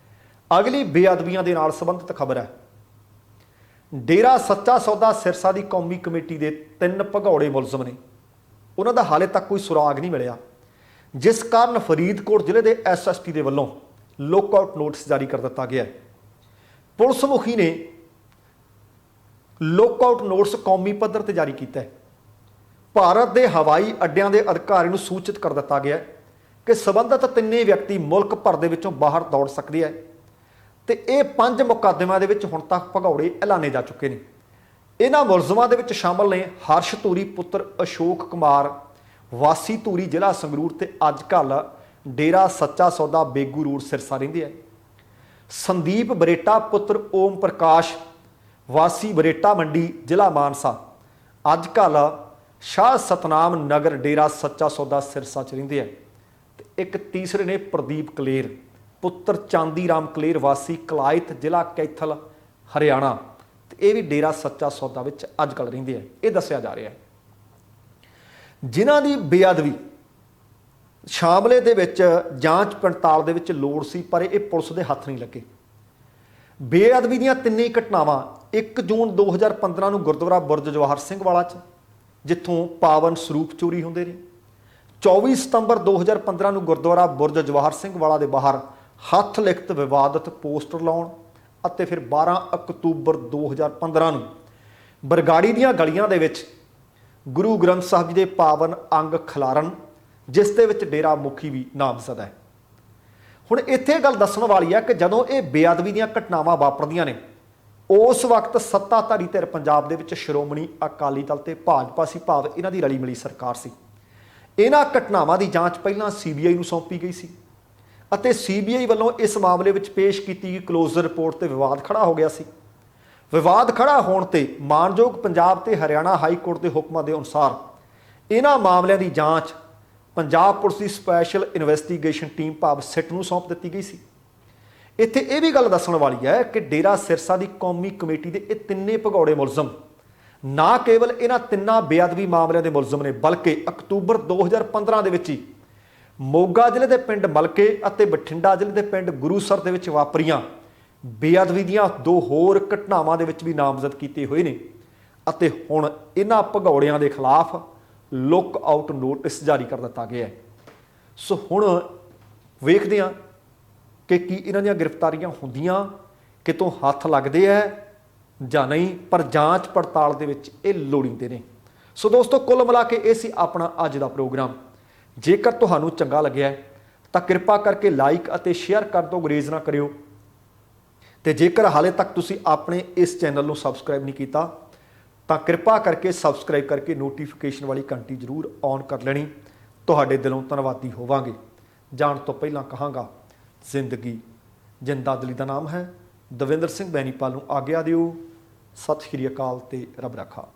ਅਗਲੀ ਬੇਅਦਬੀਆਂ ਦੇ ਨਾਲ ਸੰਬੰਧਿਤ ਖਬਰ ਹੈ। ਡੇਰਾ ਸੱਚਾ ਸੌਦਾ ਸਿਰਸਾ ਦੀ ਕੌਮੀ ਕਮੇਟੀ ਦੇ 3 ਭਗੌੜੇ ਮੁਲਜ਼ਮ ਨੇ, ਉਹਨਾਂ ਦਾ ਹਾਲੇ ਤੱਕ ਕੋਈ ਸੁਰਾਗ ਨਹੀਂ ਮਿਲਿਆ, ਜਿਸ ਕਾਰਨ ਫਰੀਦਕੋਟ ਜ਼ਿਲ੍ਹੇ ਦੇ ਐਸਐਸਪੀ ਦੇ ਵੱਲੋਂ ਲੁੱਕਆਊਟ ਨੋਟਿਸ ਜਾਰੀ ਕਰ ਦਿੱਤਾ ਗਿਆ। ਪੁਲਿਸ ਮੁਖੀ ਨੇ ਲੁੱਕਆਊਟ ਨੋਟਿਸ ਕੌਮੀ ਪੱਧਰ ਤੇ ਜਾਰੀ ਕੀਤਾ ਹੈ। ਭਾਰਤ ਦੇ ਹਵਾਈ ਅੱਡਿਆਂ ਦੇ ਅਧਿਕਾਰੀ ਨੂੰ ਸੂਚਿਤ ਕਰ ਦਿੱਤਾ ਗਿਆ ਕਿ ਸਬੰਧਤ ਤਿੰਨੇ ਵਿਅਕਤੀ ਮੁਲਕ ਭਰ ਦੇ ਵਿੱਚੋਂ ਬਾਹਰ ਦੌੜ ਸਕਦੇ ਹੈ ਤੇ ਇਹ 5 ਮੁਕੱਦਮਿਆਂ ਦੇ ਵਿੱਚ ਹੁਣ ਤੱਕ ਭਗੌੜੇ ਐਲਾਨੇ ਜਾ ਚੁੱਕੇ ਨੇ। ਇਹਨਾਂ ਮੁਲਜ਼ਮਾਂ ਦੇ ਵਿੱਚ ਸ਼ਾਮਲ ਨੇ ਹਰਸ਼ ਧੂਰੀ ਪੁੱਤਰ ਅਸ਼ੋਕ ਕੁਮਾਰ ਵਾਸੀ ਧੂਰੀ ਜ਼ਿਲ੍ਹਾ ਸੰਗਰੂਰ ਤੇ ਅੱਜ ਕੱਲ੍ਹ ਡੇਰਾ ਸੱਚਾ ਸੌਦਾ ਬੇਗੂ ਰੋਡ ਸਿਰਸਾ ਰਹਿੰਦੇ ਹੈ। ਸੰਦੀਪ ਬਰੇਟਾ ਪੁੱਤਰ ਓਮ ਪ੍ਰਕਾਸ਼ ਵਾਸੀ ਬਰੇਟਾ ਮੰਡੀ ਜ਼ਿਲ੍ਹਾ ਮਾਨਸਾ ਅੱਜ ਕੱਲ੍ਹ ਸ਼ਾਹ ਸਤਨਾਮ ਨਗਰ ਡੇਰਾ ਸੱਚਾ ਸੌਦਾ ਸਿਰਸਾ 'ਚ ਰਹਿੰਦੇ ਹੈ। ਤੇ ਇੱਕ ਤੀਸਰੇ ਨੇ ਪ੍ਰਦੀਪ ਕਲੇਰ ਪੁੱਤਰ ਚਾਂਦੀ ਰਾਮ ਕਲੇਰ ਵਾਸੀ ਕਲਾਇਤ ਜ਼ਿਲ੍ਹਾ ਕੈਥਲ ਹਰਿਆਣਾ, ਤੇ ਇਹ ਵੀ ਡੇਰਾ ਸੱਚਾ ਸੌਦਾ ਵਿੱਚ ਅੱਜ ਕੱਲ੍ਹ ਰਹਿੰਦੇ ਹੈ। ਇਹ ਦੱਸਿਆ ਜਾ ਰਿਹਾ ਹੈ ਜਿਨ੍ਹਾਂ ਦੀ ਬੇਅਦਬੀ ਸ਼ਾਮਲੇ ਦੇ ਵਿੱਚ ਜਾਂਚ ਪੜਤਾਲ ਦੇ ਵਿੱਚ ਲੋੜ ਸੀ, ਪਰ ਇਹ ਪੁਲਿਸ ਦੇ ਹੱਥ ਨਹੀਂ ਲੱਗੇ। ਬੇਅਦਬੀ ਦੀਆਂ ਤਿੰਨੇ ਘਟਨਾਵਾਂ 1 ਜੂਨ 2015 ਨੂੰ ਗੁਰਦੁਆਰਾ ਬੁਰਜ ਜਵਾਹਰ ਸਿੰਘ ਵਾਲਾ 'ਚ, ਜਿੱਥੋਂ ਪਾਵਨ ਸਰੂਪ ਚੋਰੀ ਹੁੰਦੇ ਨੇ। 24 ਸਤੰਬਰ 2015 ਨੂੰ ਗੁਰਦੁਆਰਾ ਬੁਰਜ ਜਵਾਹਰ ਸਿੰਘ ਵਾਲਾ ਦੇ ਬਾਹਰ ਹੱਥ ਲਿਖਤ ਵਿਵਾਦਤ ਪੋਸਟਰ ਲਾਉਣ ਅਤੇ ਫਿਰ 12 ਅਕਤੂਬਰ 2015 ਨੂੰ ਬਰਗਾੜੀ ਦੀਆਂ ਗਲੀਆਂ ਦੇ ਵਿੱਚ ਗੁਰੂ ਗ੍ਰੰਥ ਸਾਹਿਬ ਜੀ ਦੇ ਪਾਵਨ ਅੰਗ ਖਿਲਾਰਨ, ਜਿਸ ਦੇ ਵਿੱਚ ਡੇਰਾ ਮੁਖੀ ਵੀ ਨਾਮਜ਼ਦ ਹੈ। ਹੁਣ ਇੱਥੇ ਗੱਲ ਦੱਸਣ ਵਾਲੀ ਹੈ ਕਿ ਜਦੋਂ ਇਹ ਬੇਅਦਬੀ ਦੀਆਂ ਘਟਨਾਵਾਂ ਵਾਪਰਦੀਆਂ ਨੇ, ਉਸ ਵਕਤ ਸੱਤਾਧਾਰੀ ਧਿਰ ਪੰਜਾਬ ਦੇ ਵਿੱਚ ਸ਼੍ਰੋਮਣੀ ਅਕਾਲੀ ਦਲ ਤੇ ਭਾਜਪਾ ਸੀ, ਭਾਵ ਇਹਨਾਂ ਦੀ ਰਲੀ ਮਿਲੀ ਸਰਕਾਰ ਸੀ। ਇਹਨਾਂ ਘਟਨਾਵਾਂ ਦੀ ਜਾਂਚ ਪਹਿਲਾਂ CBI ਨੂੰ ਸੌਂਪੀ ਗਈ ਸੀ ਅਤੇ CBI ਵੱਲੋਂ ਇਸ ਮਾਮਲੇ ਵਿੱਚ ਪੇਸ਼ ਕੀਤੀ ਗਈ ਕਲੋਜ਼ਰ ਰਿਪੋਰਟ ਤੇ ਵਿਵਾਦ ਖੜਾ ਹੋ ਗਿਆ ਸੀ। ਵਿਵਾਦ ਖੜਾ ਹੋਣ ਤੇ ਮਾਣਯੋਗ ਪੰਜਾਬ ਤੇ ਹਰਿਆਣਾ ਹਾਈ ਕੋਰਟ ਦੇ ਹੁਕਮਾਂ ਦੇ ਅਨੁਸਾਰ ਇਹਨਾਂ ਮਾਮਲਿਆਂ ਦੀ ਜਾਂਚ ਪੰਜਾਬ ਪੁਲਿਸ ਦੀ ਸਪੈਸ਼ਲ ਇਨਵੈਸਟੀਗੇਸ਼ਨ ਟੀਮ ਭਾਵ ਸਿੱਟ ਨੂੰ ਸੌਂਪ ਦਿੱਤੀ ਗਈ ਸੀ। ਇੱਥੇ ਇਹ ਵੀ ਗੱਲ ਦੱਸਣ ਵਾਲੀ ਹੈ ਕਿ ਡੇਰਾ ਸਿਰਸਾ ਦੀ ਕੌਮੀ ਕਮੇਟੀ ਦੇ ਇਹ ਤਿੰਨੇ ਭਗੌੜੇ ਮੁਲਜ਼ਮ ਨਾ ਕੇਵਲ ਇਹਨਾਂ ਤਿੰਨਾਂ ਬੇਅਦਬੀ ਮਾਮਲਿਆਂ ਦੇ ਮੁਲਜ਼ਮ ਨੇ, ਬਲਕਿ ਅਕਤੂਬਰ 2015 ਦੇ ਵਿੱਚ ਹੀ ਮੋਗਾ ਜ਼ਿਲ੍ਹੇ ਦੇ ਪਿੰਡ ਮਲਕੇ ਅਤੇ ਬਠਿੰਡਾ ਜ਼ਿਲ੍ਹੇ ਦੇ ਪਿੰਡ ਗੁਰੂਸਰ ਦੇ ਵਿੱਚ ਵਾਪਰੀਆਂ ਬੇਅਦਬੀ ਦੀਆਂ 2 ਹੋਰ ਘਟਨਾਵਾਂ ਦੇ ਵਿੱਚ ਵੀ ਨਾਮਜ਼ਦ ਕੀਤੇ ਹੋਏ ਨੇ ਅਤੇ ਹੁਣ ਇਹਨਾਂ ਭਗੌੜਿਆਂ ਦੇ ਖਿਲਾਫ ਲੁੱਕ ਆਊਟ ਨੋਟਿਸ ਜਾਰੀ ਕਰ ਦਿੱਤਾ ਗਿਆ ਹੈ। ਸੋ ਹੁਣ ਵੇਖਦੇ ਹਾਂ ਕਿ ਕੀ ਇਹਨਾਂ ਦੀਆਂ ਗ੍ਰਿਫਤਾਰੀਆਂ ਹੁੰਦੀਆਂ, ਕਿਤੋਂ ਹੱਥ ਲੱਗਦੇ ਹੈ ਜਾਂ ਨਹੀਂ, ਪਰ ਜਾਂਚ ਪੜਤਾਲ ਦੇ ਵਿੱਚ ਇਹ ਲੋੜੀਂਦੇ ਨੇ। ਸੋ ਦੋਸਤੋ, ਕੁੱਲ ਮਿਲਾ ਕੇ ਇਹ ਸੀ ਆਪਣਾ ਅੱਜ ਦਾ ਪ੍ਰੋਗਰਾਮ। ਜੇਕਰ ਤੁਹਾਨੂੰ ਚੰਗਾ ਲੱਗਿਆ ਤਾਂ ਕਿਰਪਾ ਕਰਕੇ ਲਾਈਕ ਅਤੇ ਸ਼ੇਅਰ ਕਰਨ ਤੋਂ ਗੁਰੇਜ਼ ਨਾ ਕਰਿਓ ਤੇ ਜੇਕਰ ਹਾਲੇ ਤੱਕ ਤੁਸੀਂ ਆਪਣੇ ਇਸ ਚੈਨਲ ਨੂੰ ਸਬਸਕ੍ਰਾਈਬ ਨਹੀਂ ਕੀਤਾ ਤਾਂ ਕਿਰਪਾ ਕਰਕੇ ਸਬਸਕ੍ਰਾਈਬ ਕਰਕੇ ਨੋਟੀਫਿਕੇਸ਼ਨ ਵਾਲੀ ਘੰਟੀ ਜ਼ਰੂਰ ਔਨ ਕਰ ਲੈਣੀ। ਤੁਹਾਡੇ ਦਿਲੋਂ ਧੰਨਵਾਦੀ ਹੋਵਾਂਗੇ। ਜਾਣ ਤੋਂ ਪਹਿਲਾਂ ਕਹਾਂਗਾ, ਜ਼ਿੰਦਗੀ ਜਿੰਦਾਦਿਲੀ ਦਾ ਨਾਮ ਹੈ। ਦਵਿੰਦਰ ਸਿੰਘ ਬੈਨੀਪਾਲ ਨੂੰ ਆਗਿਆ ਦਿਓ। ਸਤਿ ਸ਼੍ਰੀ ਅਕਾਲ ਤੇ ਰੱਬ ਰਾਖਾ।